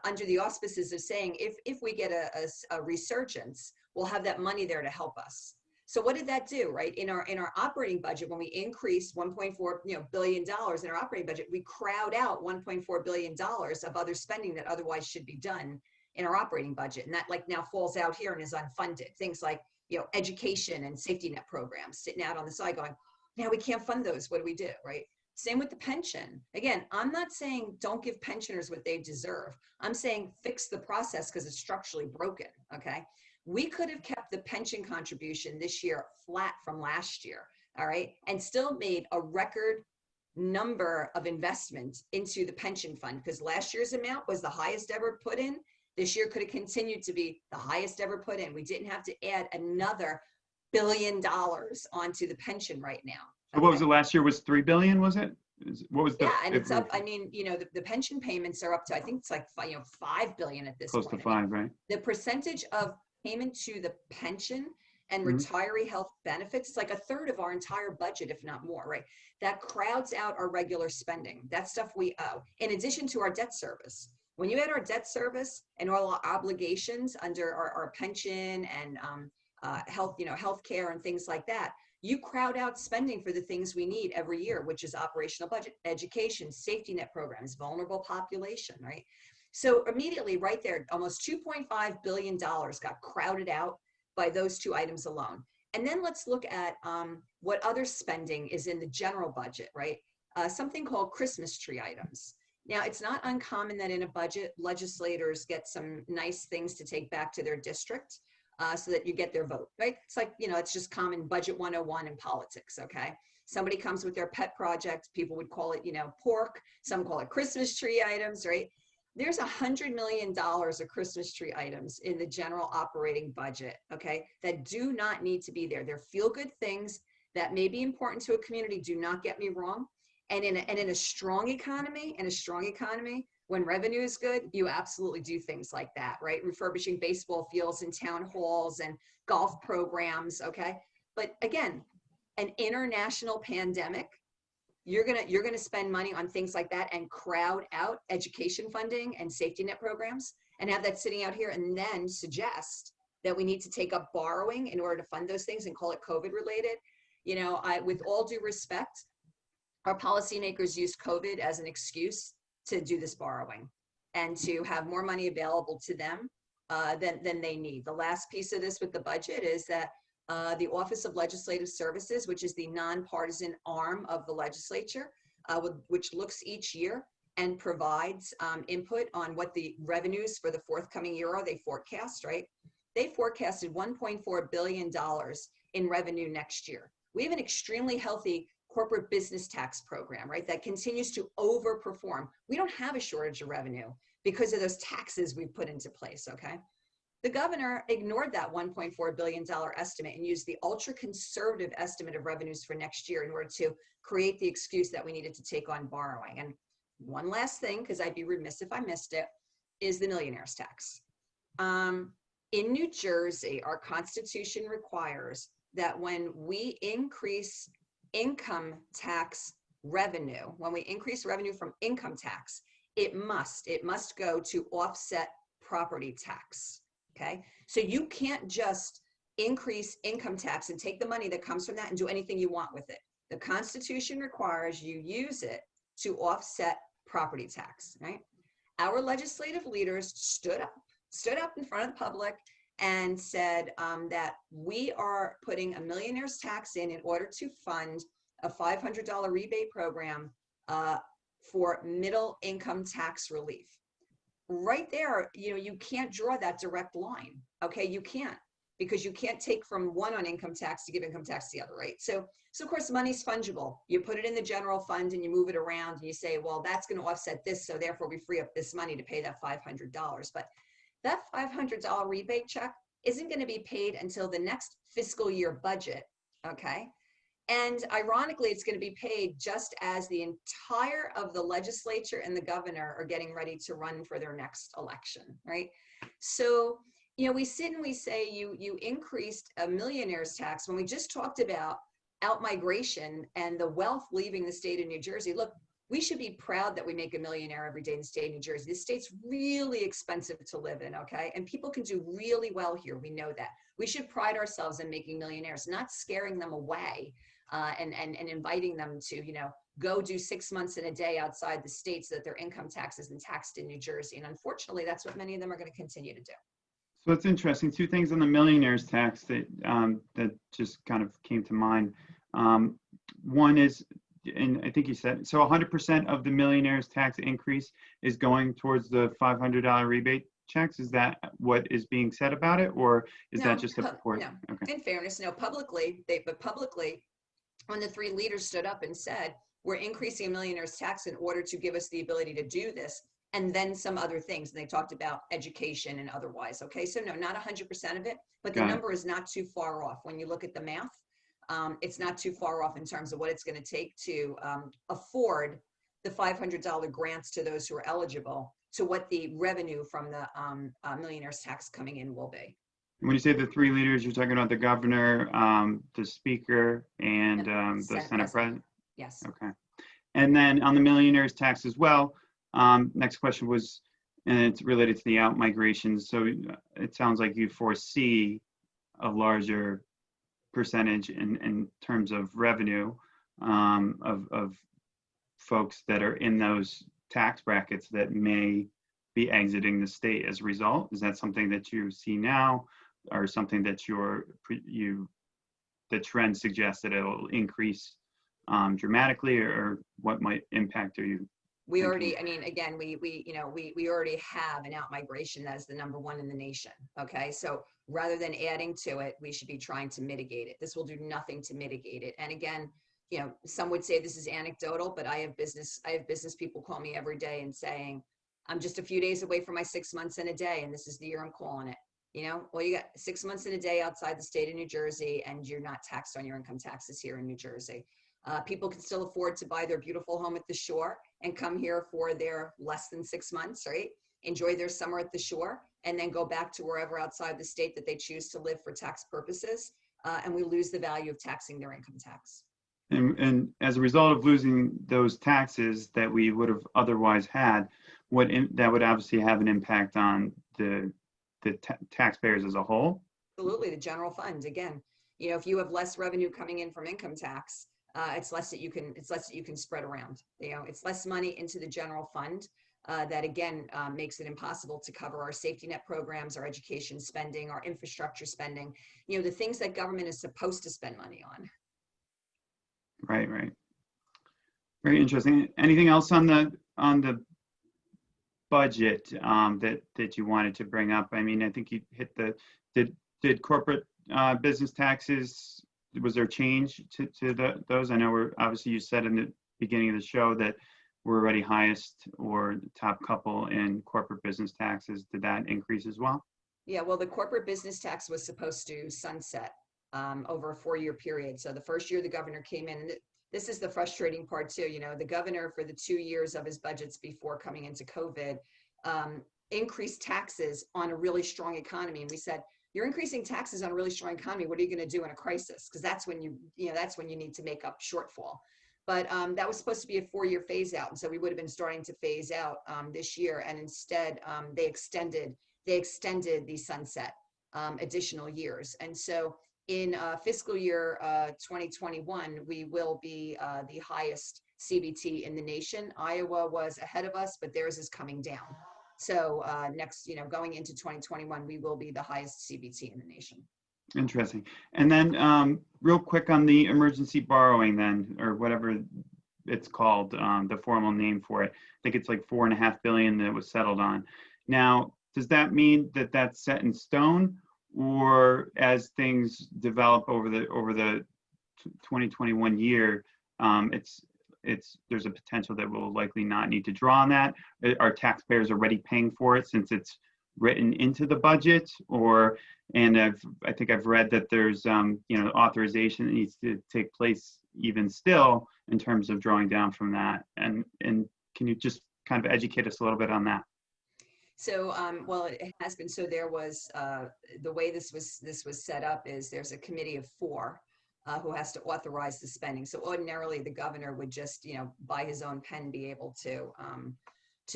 under the auspices of saying if we get a resurgence, we'll have that money there to help us. So what did that do, right? In our operating budget, when we increased $1.4 billion in our operating budget, we crowd out $1.4 billion of other spending that otherwise should be done in our operating budget, and that now falls out here and is unfunded. Things like education and safety net programs sitting out on the side going, now we can't fund those. What do we do, right? Same with the pension. Again, I'm not saying don't give pensioners what they deserve. I'm saying fix the process because it's structurally broken, okay? We could have kept the pension contribution this year flat from last year, all right? And still made a record number of investments into the pension fund, because last year's amount was the highest ever put in. This year could have continued to be the highest ever put in. We didn't have to add another $1 billion onto the pension right now. Okay? What was it last year? Was $3 billion, was it? What was the? Yeah, and it's up. I mean, the pension payments are up to, I think it's like $5 billion at this point. Close to 5, right? The percentage of payment to the pension and retiree health benefits, it's like a third of our entire budget, if not more, right? That crowds out our regular spending. That's stuff we owe, in addition to our debt service. When you add our debt service and all our obligations under our pension and health, healthcare and things like that, you crowd out spending for the things we need every year, which is operational budget, education, safety net programs, vulnerable population, right? So immediately right there, almost $2.5 billion got crowded out by those two items alone. And then let's look at what other spending is in the general budget, right? Something called Christmas tree items. Now, it's not uncommon that in a budget, legislators get some nice things to take back to their district so that you get their vote, right? It's like, it's just common budget 101 in politics, okay? Somebody comes with their pet project, people would call it, pork, some call it Christmas tree items, right? There's $100 million of Christmas tree items in the general operating budget, okay, that do not need to be there. They're feel-good things that may be important to a community, do not get me wrong. And in a strong economy, when revenue is good, you absolutely do things like that, right? Refurbishing baseball fields and town halls and golf programs, okay? But again, an international pandemic, you're gonna spend money on things like that and crowd out education funding and safety net programs and have that sitting out here, and then suggest that we need to take up borrowing in order to fund those things and call it COVID related. With all due respect, our policymakers use COVID as an excuse to do this borrowing and to have more money available to them than they need. The last piece of this with the budget is that the Office of Legislative Services, which is the nonpartisan arm of the legislature, which looks each year and provides input on what the revenues for the forthcoming year are, they forecast, right? They forecasted $1.4 billion in revenue next year. We have an extremely healthy corporate business tax program, right, that continues to overperform. We don't have a shortage of revenue because of those taxes we've put into place, okay? The governor ignored that $1.4 billion estimate and used the ultra conservative estimate of revenues for next year in order to create the excuse that we needed to take on borrowing. And one last thing, because I'd be remiss if I missed it, is the millionaire's tax. In New Jersey, our Constitution requires that when we increase income tax revenue, when we increase revenue from income tax, it must go to offset property tax. okay? So you can't just increase income tax and take the money that comes from that and do anything you want with it. The Constitution requires you use it to offset property tax, right? Our legislative leaders stood up in front of the public and said that we are putting a millionaire's tax in order to fund a $500 rebate program for middle income tax relief. Right there, you can't draw that direct line, okay? You can't, because you can't take from one on income tax to give income tax to the other, right? So of course, money's fungible. You put it in the general fund and you move it around and you say, well, that's going to offset this, so therefore we free up this money to pay that $500. But that $500 rebate check isn't going to be paid until the next fiscal year budget, okay? And ironically, it's going to be paid just as the entire of the legislature and the governor are getting ready to run for their next election, right? So, we sit and we say you increased a millionaire's tax when we just talked about out-migration and the wealth leaving the state of New Jersey. Look, we should be proud that we make a millionaire every day in the state of New Jersey. This state's really expensive to live in, okay? And people can do really well here. We know that. We should pride ourselves in making millionaires, not scaring them away and inviting them to, go do 6 months in a day outside the state so that their income tax isn't taxed in New Jersey. And unfortunately, that's what many of them are going to continue to do. So it's interesting. Two things on the millionaire's tax that that just kind of came to mind. One is, and I think you said, so 100% of the millionaire's tax increase is going towards the $500 rebate checks. Is that what is being said about it, or is that just a report? No. Okay. In fairness, no. Publicly, when the three leaders stood up and said, we're increasing a millionaire's tax in order to give us the ability to do this, and then some other things. And they talked about education and otherwise. Okay, so no, not 100% of it, but the number is not too far off. When you look at the math, it's not too far off in terms of what it's going to take to afford the $500 grants to those who are eligible, to what the revenue from the millionaire's tax coming in will be. When you say the three leaders, you're talking about the governor, the speaker, and the Senate president? Yes. Okay. And then on the millionaire's tax as well, next question was, and it's related to the out migration. So it sounds like you foresee a larger percentage in terms of revenue of folks that are in those tax brackets that may be exiting the state as a result. Is that something that you see now, or something that the trend suggests that it will increase dramatically, or what might impact are you? We already, I mean, again, we already have an out migration that is the #1 in the nation. Okay, so rather than adding to it, we should be trying to mitigate it. This will do nothing to mitigate it. And again, some would say this is anecdotal, but I have business people call me every day and saying, I'm just a few days away from my 6 months in a day, and this is the year I'm calling it. Well, you got 6 months in a day outside the state of New Jersey, and you're not taxed on your income taxes here in New Jersey. People can still afford to buy their beautiful home at the shore and come here for their less than 6 months, right? Enjoy their summer at the shore, and then go back to wherever outside the state that they choose to live for tax purposes. And we lose the value of taxing their income tax. And as a result of losing those taxes that we would have otherwise had, that would obviously have an impact on the taxpayers as a whole? Absolutely, the general fund. Again, if you have less revenue coming in from income tax, it's less that you can spread around. It's less money into the general fund that again makes it impossible to cover our safety net programs, our education spending, our infrastructure spending. The things that government is supposed to spend money on. Right. Very interesting. Anything else on the budget that you wanted to bring up? I mean, I think you hit did corporate business taxes, was there change to those? I know obviously you said in the beginning of the show that we're already highest or top couple in corporate business taxes. Did that increase as well? Yeah, well, the corporate business tax was supposed to sunset over a 4-year period. So the first year the governor came in, and this is the frustrating part too, the governor for the 2 years of his budgets before coming into COVID increased taxes on a really strong economy. And we said, you're increasing taxes on a really strong economy. What are you going to do in a crisis? Because that's when you need to make up shortfall. But that was supposed to be a 4-year phase out. And so we would have been starting to phase out this year. And instead, they extended they extended the sunset additional years. And so in fiscal year 2021, we will be the highest CBT in the nation. Iowa was ahead of us, but theirs is coming down. So next, going into 2021, we will be the highest CBT in the nation. Interesting. And then real quick on the emergency borrowing then, or whatever it's called, the formal name for it. I think it's like $4.5 billion that was settled on. Now, does that mean that that's set in stone, or as things develop over the 2021 year, there's a potential that we'll likely not need to draw on that? Are taxpayers already paying for it since it's written into the budget? I think I've read that there's authorization that needs to take place even still in terms of drawing down from that. And can you just kind of educate us a little bit on that? So, well, it has been. So there was the way this was set up is there's a committee of 4 who has to authorize the spending. So ordinarily, the governor would just, by his own pen, be able to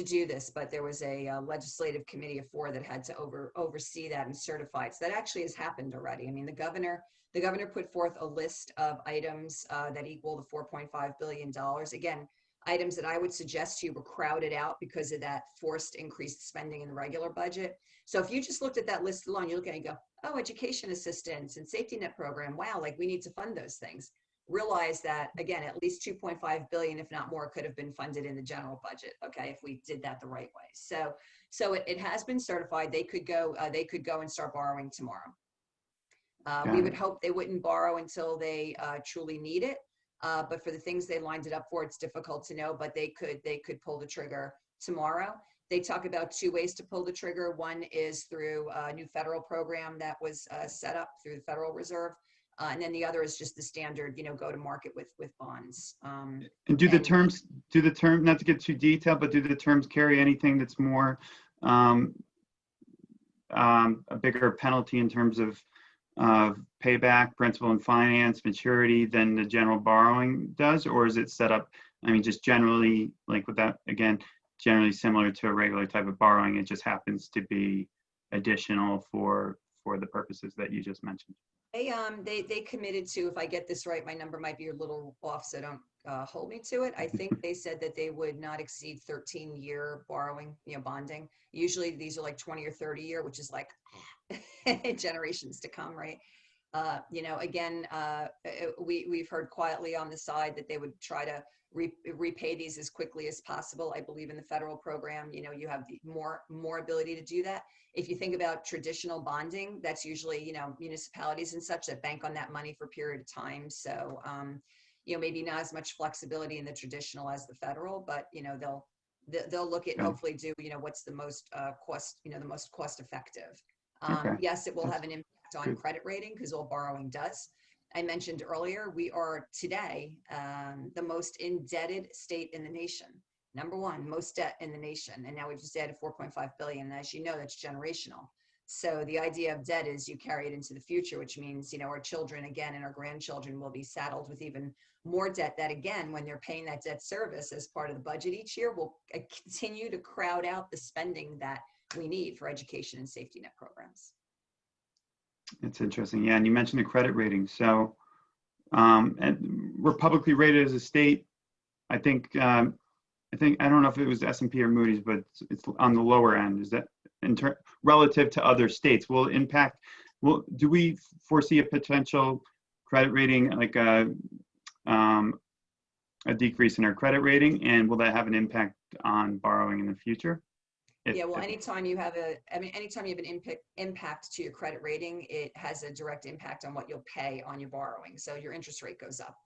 do this. But there was a legislative committee of 4 that had to oversee that and certify it. So that actually has happened already. I mean, the governor put forth a list of items that equal the $4.5 billion. Again, items that I would suggest to you were crowded out because of that forced increased spending in the regular budget. So if you just looked at that list alone, you look at it and go, oh, education assistance and safety net program. Wow, like we need to fund those things. Realize that, again, at least $2.5 billion, if not more, could have been funded in the general budget, okay, if we did that the right way. So it has been certified. They could go and start borrowing tomorrow. We would hope they wouldn't borrow until they truly need it. But for the things they lined it up for, it's difficult to know, but they could pull the trigger tomorrow. They talk about 2 ways to pull the trigger. One is through a new federal program that was set up through the Federal Reserve. And then the other is just the standard, go to market with bonds. And do the terms, not to get too detailed, but do the terms carry anything that's more a bigger penalty in terms of payback, principal and finance, maturity than the general borrowing does? Or is it set up, just generally, like with that, again, generally similar to a regular type of borrowing, it just happens to be additional for the purposes that you just mentioned? They committed to, if I get this right, my number might be a little off, so don't hold me to it. I think they said that they would not exceed 13-year borrowing, bonding. Usually these are like 20 or 30 year, which is like generations to come, right? Again, we've heard quietly on the side that they would try to repay these as quickly as possible. I believe in the federal program, you have the more ability to do that. If you think about traditional bonding, that's usually, municipalities and such that bank on that money for a period of time. So, maybe not as much flexibility in the traditional as the federal, but, they'll look at and hopefully do, what's the most the most cost effective. Yes, it will have an impact on credit rating because all borrowing does. I mentioned earlier, we are today the most indebted state in the nation. Number 1, most debt in the nation. And now we've just added $4.5 billion. And as you know, that's generational. So the idea of debt is you carry it into the future, which means, our children again and our grandchildren will be saddled with even more debt that, again, when they're paying that debt service as part of the budget each year, will continue to crowd out the spending that we need for education and safety net programs. It's interesting. Yeah. And you mentioned the credit rating. So and we're publicly rated as a state. I don't know if it was S&P or Moody's, but it's on the lower end. Is that relative to other states? Do we foresee a potential credit rating, like a decrease in our credit rating? And will that have an impact on borrowing in the future? Anytime you have an impact to your credit rating, it has a direct impact on what you'll pay on your borrowing. So your interest rate goes up.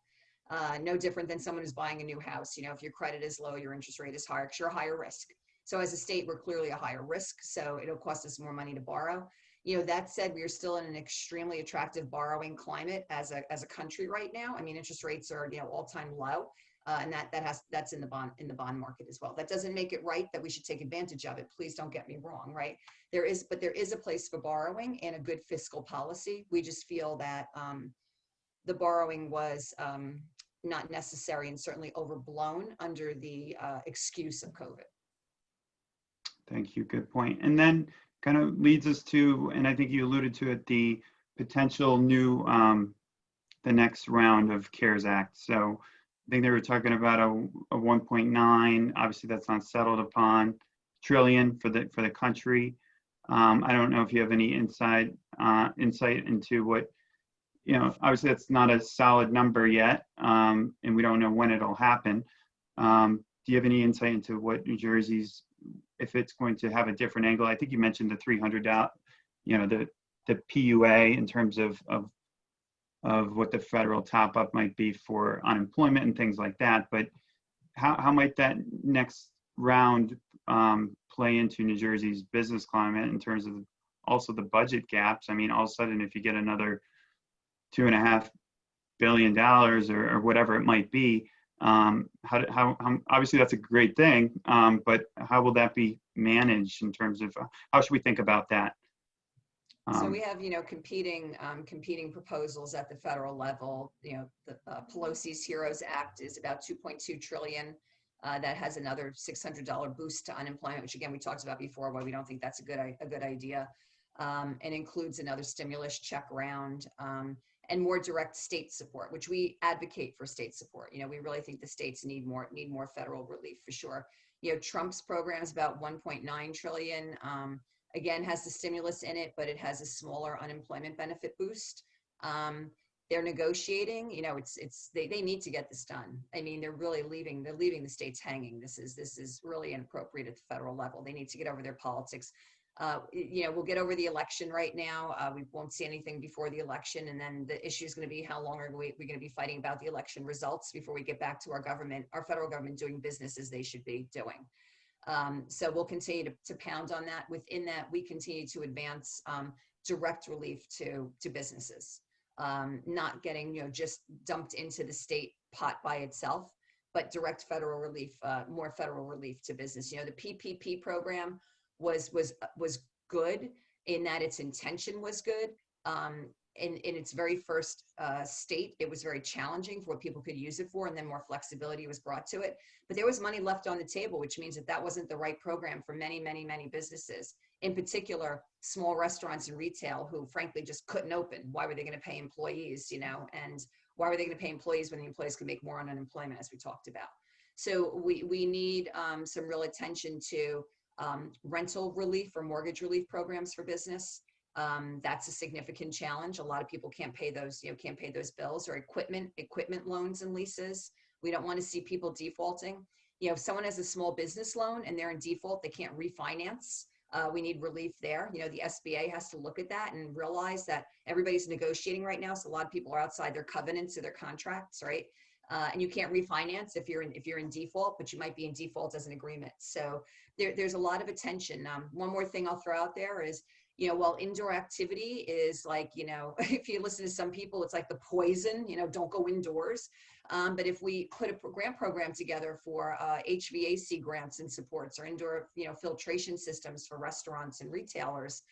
No different than someone who's buying a new house. If your credit is low, your interest rate is higher because you're a higher risk. So as a state, we're clearly a higher risk. So it'll cost us more money to borrow. That said, we are still in an extremely attractive borrowing climate as a country right now. Interest rates are, all-time low. And that's in the bond market as well. That doesn't make it right that we should take advantage of it. Please don't get me wrong, right? There is a place for borrowing and a good fiscal policy. We just feel that the borrowing was not necessary and certainly overblown under the excuse of COVID. Thank you. Good point. And then kind of leads us to, and I think you alluded to it, the potential new, the next round of CARES Act. So I think they were talking about a 1.9, obviously that's not settled upon, trillion for the country. I don't know if you have any insight into what, obviously that's not a solid number yet, and we don't know when it'll happen. Do you have any insight into what New Jersey's, if it's going to have a different angle? I think you mentioned the $300, the PUA in terms of what the federal top up might be for unemployment and things like that. But how might that next round play into New Jersey's business climate in terms of also the budget gaps? I mean, all of a sudden, if you get another $2.5 billion or whatever it might be, how obviously that's a great thing, but how will that be managed in terms of how should we think about that? So we have, competing proposals at the federal level. The Pelosi's HEROES Act is about 2.2 trillion. That has another $600 boost to unemployment, which again we talked about before, why we don't think that's a good idea, and includes another stimulus check round, and more direct state support, which we advocate for state support. We really think the states need more federal relief for sure. Trump's program is about 1.9 trillion. Again, has the stimulus in it, but it has a smaller unemployment benefit boost. They're negotiating, they need to get this done. I mean, they're leaving the states hanging. This is really inappropriate at the federal level. They need to get over their politics. We'll get over the election right now. We won't see anything before the election. And then the issue is going to be how long are we going to be fighting about the election results before we get back to our federal government doing business as they should be doing. So we'll continue to pound on that. Within that, we continue to advance direct relief to businesses, not getting just dumped into the state pot by itself, but direct federal relief, more federal relief to business. The PPP program was good in that its intention was good. In its very first state, it was very challenging for what people could use it for, and then more flexibility was brought to it. But there was money left on the table, which means that wasn't the right program for many, many, many businesses. In particular, small restaurants and retail who frankly just couldn't open. Why were they going to pay employees, and why were they going to pay employees when the employees could make more on unemployment, as we talked about? So we need some real attention to rental relief or mortgage relief programs for business. That's a significant challenge. A lot of people can't pay those bills, or equipment loans and leases. We don't want to see people defaulting. If someone has a small business loan and they're in default, they can't refinance. We need relief there. The SBA has to look at that and realize that everybody's negotiating right now. So a lot of people are outside their covenants or their contracts, right? And you can't refinance if you're in default, but you might be in default as an agreement. So there's a lot of attention. One more thing I'll throw out there is, while indoor activity is like, if you listen to some people, it's like the poison, don't go indoors. But if we put a grant program together for HVAC grants and supports, or indoor, filtration systems for restaurants and retailers,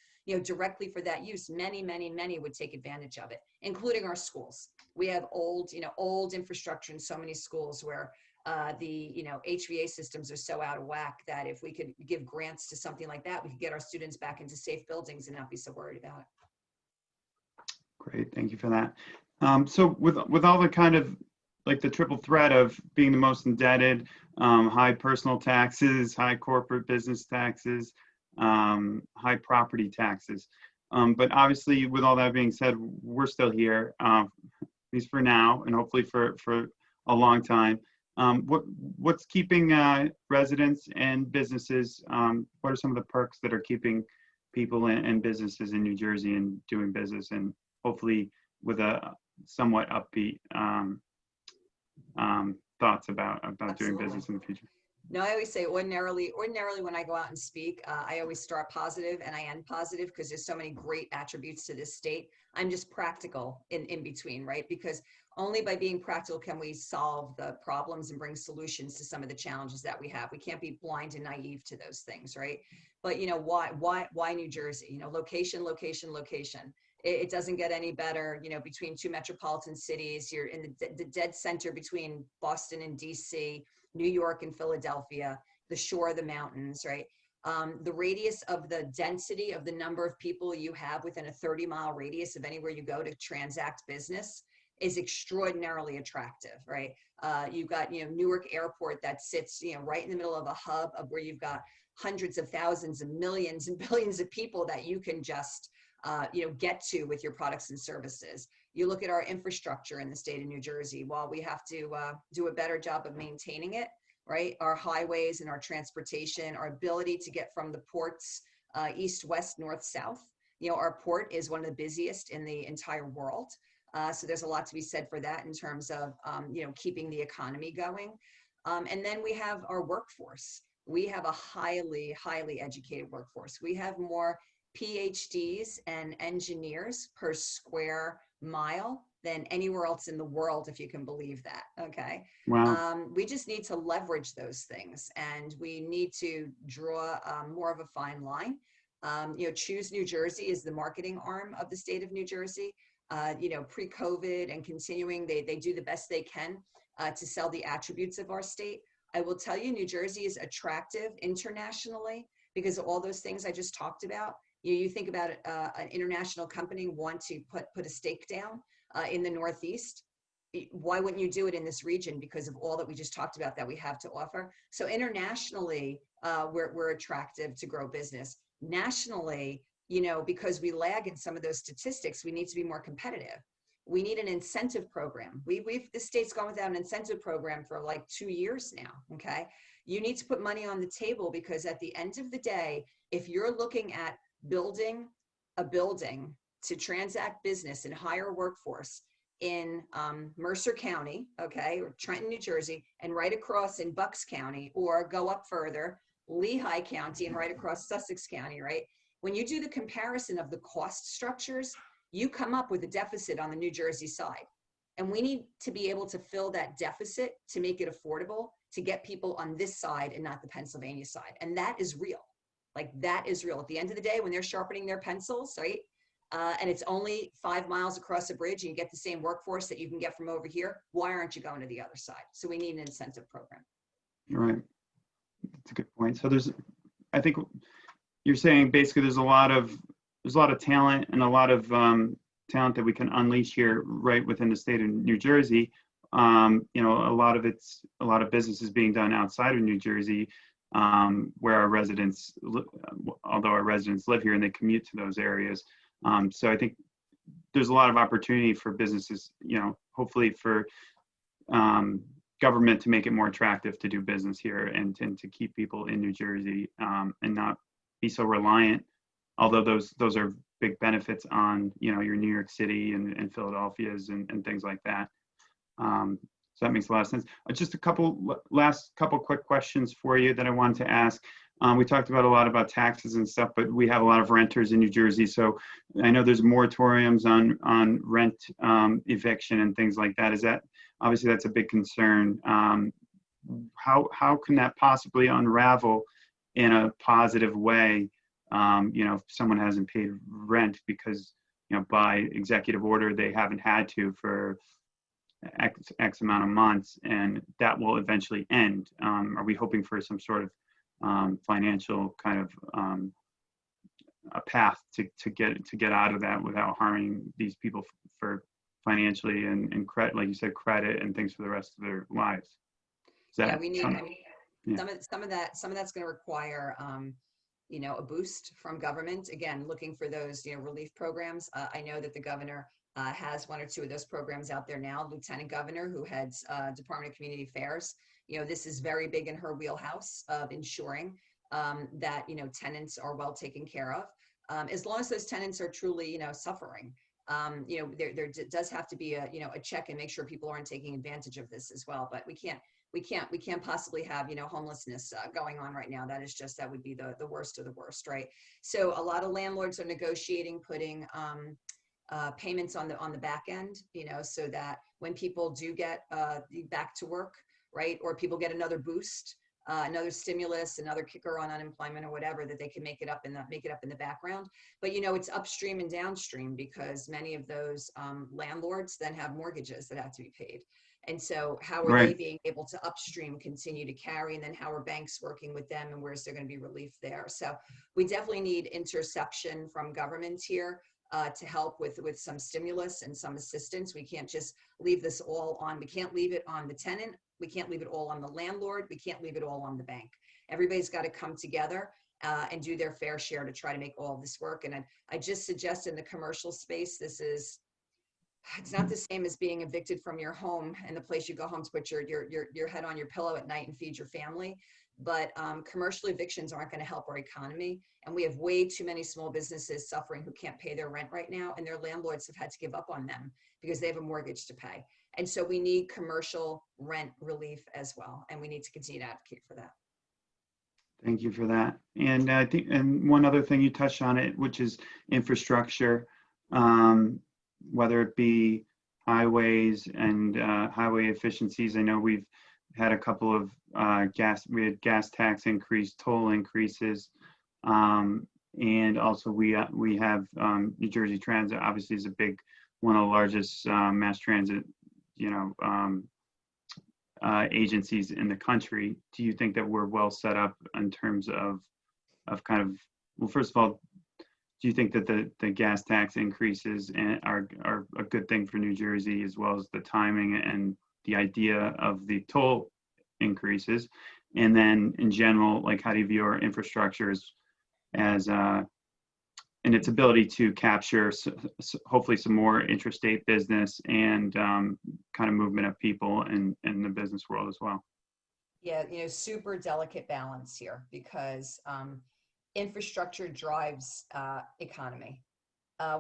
directly for that use, many, many, many would take advantage of it, including our schools. We have old infrastructure in so many schools where the HVAC systems are so out of whack that if we could give grants to something like that, we could get our students back into safe buildings and not be so worried about it. Great, thank you for that. So with all the kind of like the triple threat of being the most indebted, high personal taxes, high corporate business taxes, high property taxes. But obviously, with all that being said, we're still here, at least for now, and hopefully for a long time. What's keeping residents and businesses? What are some of the perks that are keeping people and businesses in New Jersey and doing business, and hopefully with a somewhat upbeat thoughts about doing business in the future? No, I always say ordinarily when I go out and speak, I always start positive and I end positive because there's so many great attributes to this state. I'm just practical in between, right? Because only by being practical can we solve the problems and bring solutions to some of the challenges that we have. We can't be blind and naive to those things, right? But why New Jersey? Location. It doesn't get any better, between two metropolitan cities. You're in the dead center between Boston and DC, New York and Philadelphia, the shore of the mountains, right? The radius of the density of the number of people you have within a 30-mile radius of anywhere you go to transact business is extraordinarily attractive, right? You've got, Newark Airport that sits, right in the middle of a hub of where you've got hundreds of thousands and millions and billions of people that you can just, get to with your products and services. You look at our infrastructure in the state of New Jersey. While we have to do a better job of maintaining it, right? Our highways and our transportation, our ability to get from the ports east, west, north, south. Our port is one of the busiest in the entire world. So there's a lot to be said for that in terms of, keeping the economy going. And then we have our workforce. We have a highly, highly educated workforce. We have more PhDs and engineers per square mile than anywhere else in the world, if you can believe that. Okay. Wow. We just need to leverage those things, and we need to draw more of a fine line. Choose New Jersey is the marketing arm of the state of New Jersey. Pre-COVID and continuing, they do the best they can to sell the attributes of our state. I will tell you, New Jersey is attractive internationally because of all those things I just talked about. You think about an international company want to put a stake down in the Northeast. Why wouldn't you do it in this region? Because of all that we just talked about that we have to offer. So internationally, we're attractive to grow business. Nationally, because we lag in some of those statistics, we need to be more competitive. We need an incentive program. The state's gone without an incentive program for like 2 years now, okay? You need to put money on the table, because at the end of the day, if you're looking at building a building to transact business and hire a workforce in Mercer County, okay, or Trenton, New Jersey, and right across in Bucks County, or go up further, Lehigh County, and right across Sussex County, right? When you do the comparison of the cost structures, you come up with a deficit on the New Jersey side. And we need to be able to fill that deficit to make it affordable to get people on this side and not the Pennsylvania side. And that is real. Like, that is real. At the end of the day, when they're sharpening their pencils, right? And it's only 5 miles across a bridge and you get the same workforce that you can get from over here, why aren't you going to the other side? So we need an incentive program. You're right. That's a good point. So I think you're saying basically there's a lot of talent and a lot of talent that we can unleash here right within the state of New Jersey. A lot of business is being done outside of New Jersey, where our residents, although our residents live here and they commute to those areas. So I think there's a lot of opportunity for businesses, hopefully for government to make it more attractive to do business here and to keep people in New Jersey and not be so reliant, although those are big benefits on, your New York City and Philadelphia's and things like that. So that makes a lot of sense. Just last couple quick questions for you that I wanted to ask. We talked about a lot about taxes and stuff, but we have a lot of renters in New Jersey. So I know there's moratoriums on rent eviction and things like that. Obviously that's a big concern. How can that possibly unravel in a positive way? If someone hasn't paid rent because, by executive order, they haven't had to for X amount of months, and that will eventually end. Are we hoping for some sort of financial kind of a path to get out of that without harming these people for financially and credit, like you said, credit and things for the rest of their lives? We need some of that's going to require a boost from government. Again, looking for those relief programs. I know that the governor has 1 or 2 of those programs out there now. Lieutenant Governor, who heads Department of Community Affairs, this is very big in her wheelhouse of ensuring that tenants are well taken care of. As long as those tenants are truly suffering, there does have to be a check and make sure people aren't taking advantage of this as well. But we can't possibly have homelessness going on right now. That would be the worst of the worst, right? So a lot of landlords are negotiating putting payments on the back end, so that when people do get back to work, right, or people get another boost, another stimulus, another kicker on unemployment or whatever, that they can make it up in the background. But it's upstream and downstream, because many of those landlords then have mortgages that have to be paid. And so how are they Right. being able to upstream continue to carry? And then how are banks working with them, and where's there going to be relief there? So we definitely need interception from government here to help with some stimulus and some assistance. We can't just leave this all on, we can't leave it on the tenant. We can't leave it all on the landlord. We can't leave it all on the bank. Everybody's got to come together and do their fair share to try to make all of this work. And I just suggest in the commercial space, it's not the same as being evicted from your home and the place you go home to put your head on your pillow at night and feed your family. But commercial evictions aren't going to help our economy. And we have way too many small businesses suffering who can't pay their rent right now. And their landlords have had to give up on them because they have a mortgage to pay. And so we need commercial rent relief as well. And we need to continue to advocate for that. Thank you for that. And I think, and one other thing you touched on it, which is infrastructure, whether it be highways and highway efficiencies. I know we've had a couple of we had gas tax increase, toll increases, and also we have New Jersey Transit obviously is one of the largest mass transit agencies in the country. Do you think that we're well set up in terms of well, first of all, do you think that the gas tax increases are a good thing for New Jersey, as well as the timing and the idea of the toll increases? And then in general, like, how do you view our infrastructure as and its ability to capture hopefully some more interstate business and kind of movement of people in the business world as well? Yeah, super delicate balance here, because infrastructure drives economy.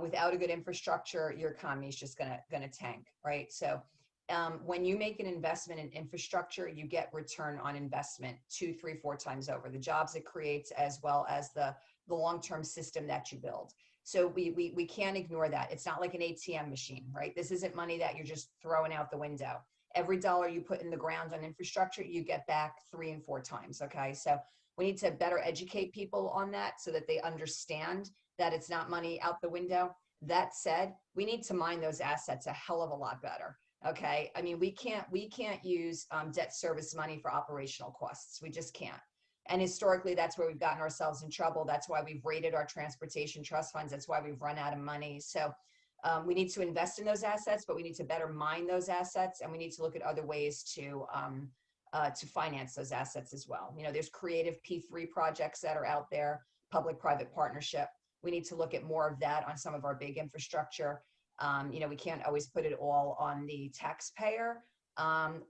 Without a good infrastructure, your economy is just gonna tank, right? So when you make an investment in infrastructure, you get return on investment 2, 3, 4 times over. The jobs it creates, as well as the long-term system that you build. So we can't ignore that. It's not like an ATM machine, right? This isn't money that you're just throwing out the window. Every dollar you put in the ground on infrastructure, you get back 3 and 4 times, okay? So we need to better educate people on that so that they understand that it's not money out the window. That said, we need to mine those assets a hell of a lot better, okay? I mean, we can't use debt service money for operational costs. We just can't. And historically, that's where we've gotten ourselves in trouble. That's why we've raided our transportation trust funds. That's why we've run out of money. So we need to invest in those assets, but we need to better mine those assets, and we need to look at other ways to finance those assets as well. There's creative P3 projects that are out there, public-private partnership. We need to look at more of that on some of our big infrastructure. We can't always put it all on the taxpayer.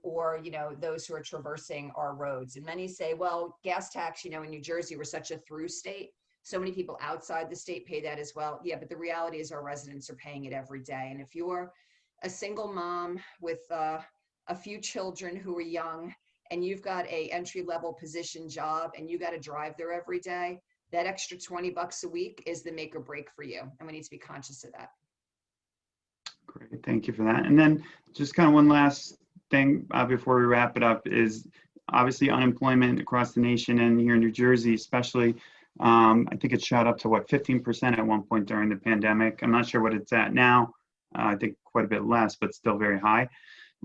Or those who are traversing our roads. And many say, well, gas tax, in New Jersey, we're such a through state. So many people outside the state pay that as well. Yeah, but the reality is our residents are paying it every day. And if you're a single mom with a few children who are young, and you've got a entry-level position job, and you got to drive there every day, that extra $20 a week is the make or break for you. And we need to be conscious of that. Great, thank you for that. And then just kind of one last thing before we wrap it up is obviously unemployment across the nation, and here in New Jersey especially. I think it shot up to 15% at one point during the pandemic. I'm not sure what it's at now. I think quite a bit less, but still very high.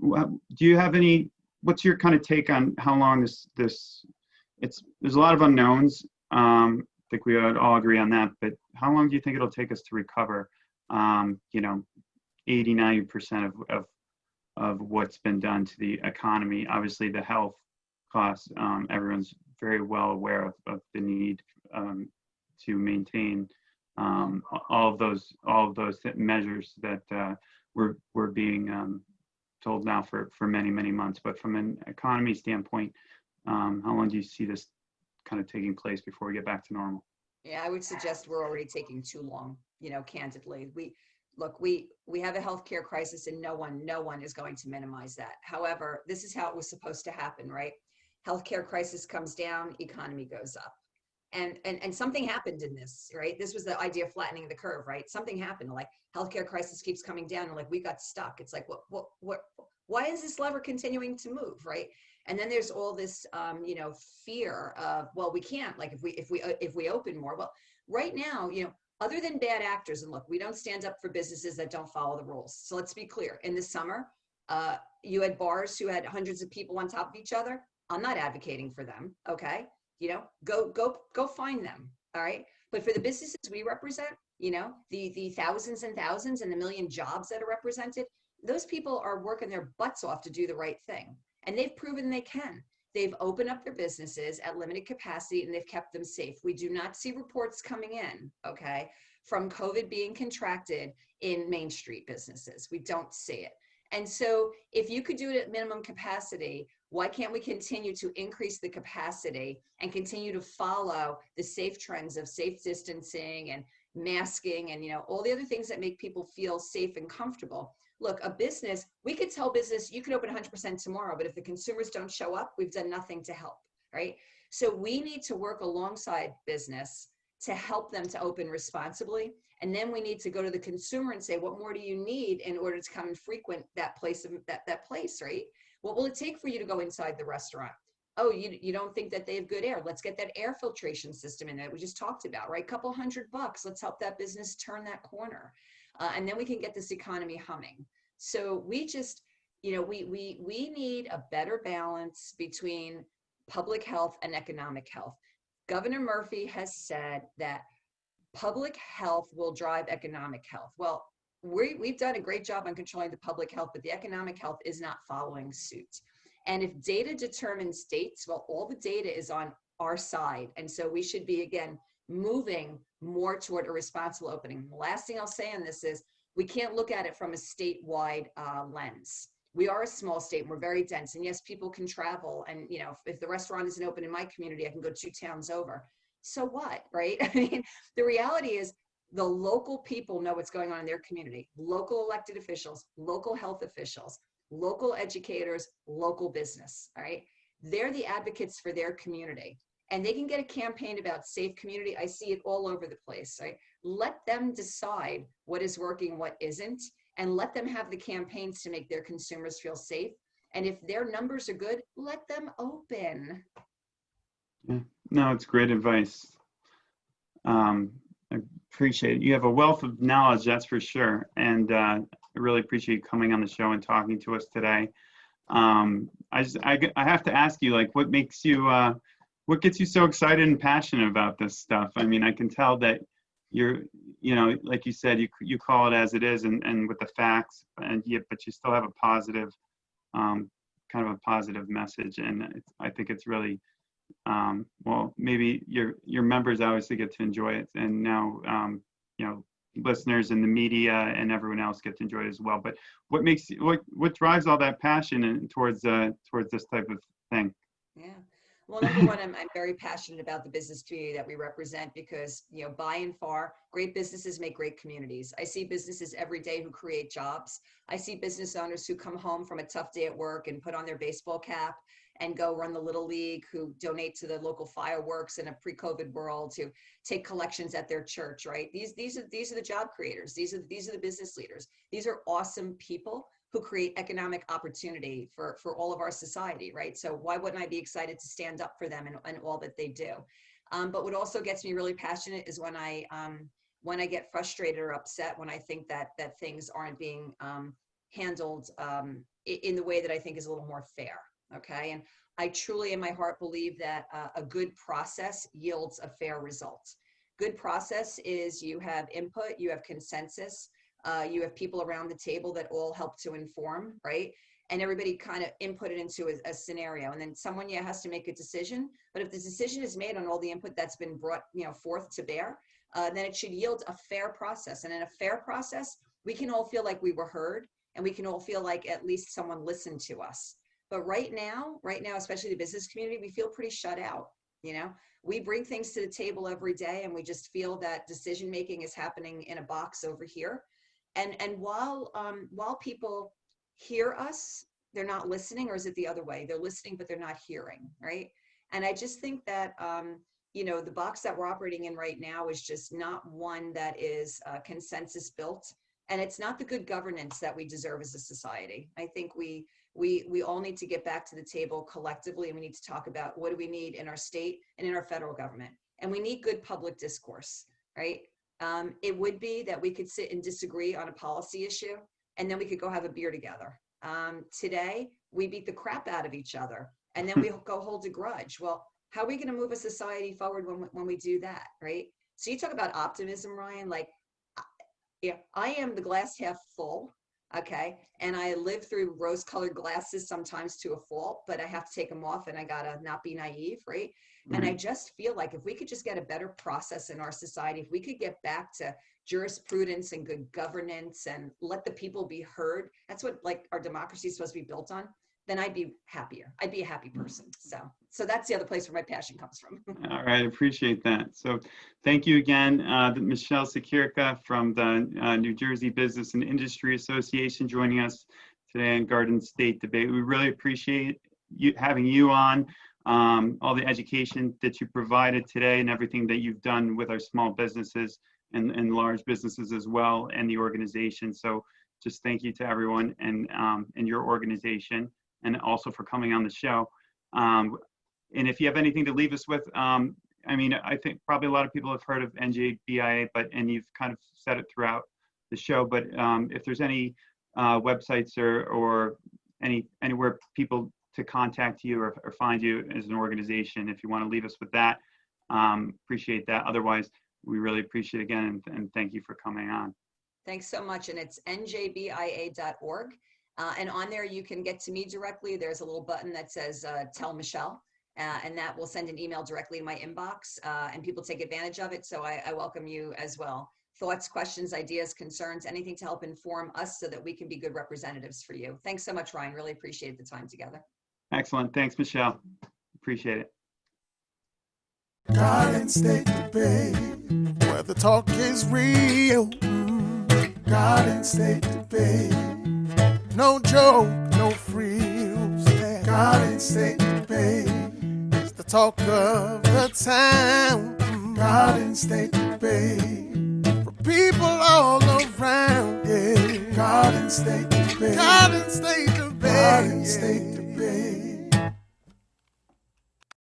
Do you have what's your kind of take on how long there's a lot of unknowns. I think we would all agree on that, but how long do you think it'll take us to recover 80-90% of what's been done to the economy? Obviously the health costs, everyone's very well aware of the need to maintain all of those measures that we're being told now for many months. But from an economy standpoint, how long do you see this kind of taking place before we get back to normal? Yeah, I would suggest we're already taking too long, candidly. We have a healthcare crisis, and no one is going to minimize that. However, this is how it was supposed to happen, right? Healthcare crisis comes down, economy goes up. And something happened in this, right? This was the idea of flattening the curve, right? Something happened, like healthcare crisis keeps coming down, and like we got stuck. It's like, why is this lever continuing to move, right? And then there's all this, fear of, well, we can't, like, if we open more. Well, right now, other than bad actors, and look, we don't stand up for businesses that don't follow the rules. So let's be clear. In the summer, you had bars who had hundreds of people on top of each other. I'm not advocating for them. Okay. Go find them. All right. But for the businesses we represent, the thousands and thousands and the million jobs that are represented, those people are working their butts off to do the right thing. And they've proven they can. They've opened up their businesses at limited capacity and they've kept them safe. We do not see reports coming in, okay, from COVID being contracted in Main Street businesses. We don't see it. And so if you could do it at minimum capacity, why can't we continue to increase the capacity and continue to follow the safe trends of safe distancing and masking and, all the other things that make people feel safe and comfortable? Look, a business, we could tell business, you could open 100% tomorrow, but if the consumers don't show up, we've done nothing to help, right? So we need to work alongside business to help them to open responsibly. And then we need to go to the consumer and say, what more do you need in order to come and frequent that place, that place, right? What will it take for you to go inside the restaurant? Oh, you don't think that they have good air? Let's get that air filtration system in there we just talked about, right? Couple $100, let's help that business turn that corner. And then we can get this economy humming. So we just, we need a better balance between public health and economic health. Governor Murphy has said that public health will drive economic health. Well, we've done a great job on controlling the public health, but the economic health is not following suit. And if data determines dates, well, all the data is on our side. And so we should be, again, moving more toward a responsible opening. The last thing I'll say on this is we can't look at it from a statewide lens. We are a small state and we're very dense. And yes, people can travel. And, if the restaurant isn't open in my community, I can go 2 towns over. So what, right? I mean, the reality is the local people know what's going on in their community. Local elected officials, local health officials, local educators, local business, all right? They're the advocates for their community. And they can get a campaign about safe community. I see it all over the place, right? Let them decide what is working, what isn't, and let them have the campaigns to make their consumers feel safe. And if their numbers are good, let them open. Yeah. No, it's great advice. I appreciate it. You have a wealth of knowledge, that's for sure. And I really appreciate you coming on the show and talking to us today. I have to ask you, like, what makes you, what gets you so excited and passionate about this stuff? I mean, I can tell that you're, like you said, you call it as it is and with the facts, and yet, but you still have a positive, kind of a positive message. And I think it's really, well, maybe your members obviously get to enjoy it, and now, listeners and the media and everyone else get to enjoy it as well. But what makes what drives all that passion and towards this type of thing? Yeah. Well, number one, I'm very passionate about the business community that we represent because, by and far, great businesses make great communities. I see businesses every day who create jobs. I see business owners who come home from a tough day at work and put on their baseball cap and go run the Little League, who donate to the local fireworks in a pre-COVID world, to take collections at their church, right? These are the job creators. These are the business leaders. These are awesome people who create economic opportunity for all of our society, right? So why wouldn't I be excited to stand up for them and all that they do? But what also gets me really passionate is when I get frustrated or upset, when I think that things aren't being handled in the way that I think is a little more fair, okay? And I truly in my heart believe that a good process yields a fair result. Good process is you have input, you have consensus, you have people around the table that all help to inform, right? And everybody kind of input it into a scenario. And then someone has to make a decision. But if the decision is made on all the input that's been brought forth to bear, then it should yield a fair process. And in a fair process, we can all feel like we were heard, and we can all feel like at least someone listened to us. But right now, especially the business community, we feel pretty shut out. We bring things to the table every day, and we just feel that decision making is happening in a box over here. And while people hear us, they're not listening, or is it the other way? They're listening, but they're not hearing, right? And I just think that, the box that we're operating in right now is just not one that is consensus built. And it's not the good governance that we deserve as a society. I think we all need to get back to the table collectively, and we need to talk about what do we need in our state and in our federal government. And we need good public discourse, right? It would be that we could sit and disagree on a policy issue, and then we could go have a beer together. Today, we beat the crap out of each other, and then we go hold a grudge. Well, how are we going to move a society forward when we do that, right? So you talk about optimism, Ryan, like, yeah, I am the glass half full, okay? And I live through rose-colored glasses sometimes to a fault, but I have to take them off, and I gotta not be naive, right? Mm-hmm. And I just feel like if we could just get a better process in our society, if we could get back to jurisprudence and good governance and let the people be heard, that's what like our democracy is supposed to be built on, then I'd be happier. I'd be a happy person. So that's the other place where my passion comes from. All right, appreciate that. So thank you again, Michele Siekerka from the New Jersey Business and Industry Association joining us today on Garden State Debate. We really appreciate having you on, all the education that you provided today and everything that you've done with our small businesses and large businesses as well, and the organization. So just thank you to everyone and your organization, and also for coming on the show. And if you have anything to leave us with, I mean, I think probably a lot of people have heard of NJBIA, and you've kind of said it throughout the show, but if there's any websites or anywhere people to contact you or find you as an organization, if you want to leave us with that, appreciate that. Otherwise, we really appreciate it again, and thank you for coming on. Thanks so much. And it's njbia.org. And on there, you can get to me directly. There's a little button that says Tell Michele, and that will send an email directly in my inbox, and people take advantage of it. So I welcome you as well. Thoughts, questions, ideas, concerns, anything to help inform us so that we can be good representatives for you. Thanks so much, Ryan. Really appreciate the time together. Excellent. Thanks, Michele. Appreciate it. Garden State Debate, where the talk is real. Garden State Debate, no joke, no frills. Garden State Debate is the talk of the town. Garden State Debate, for people all around. Yeah. Garden State Debate, Garden State Debate, Garden State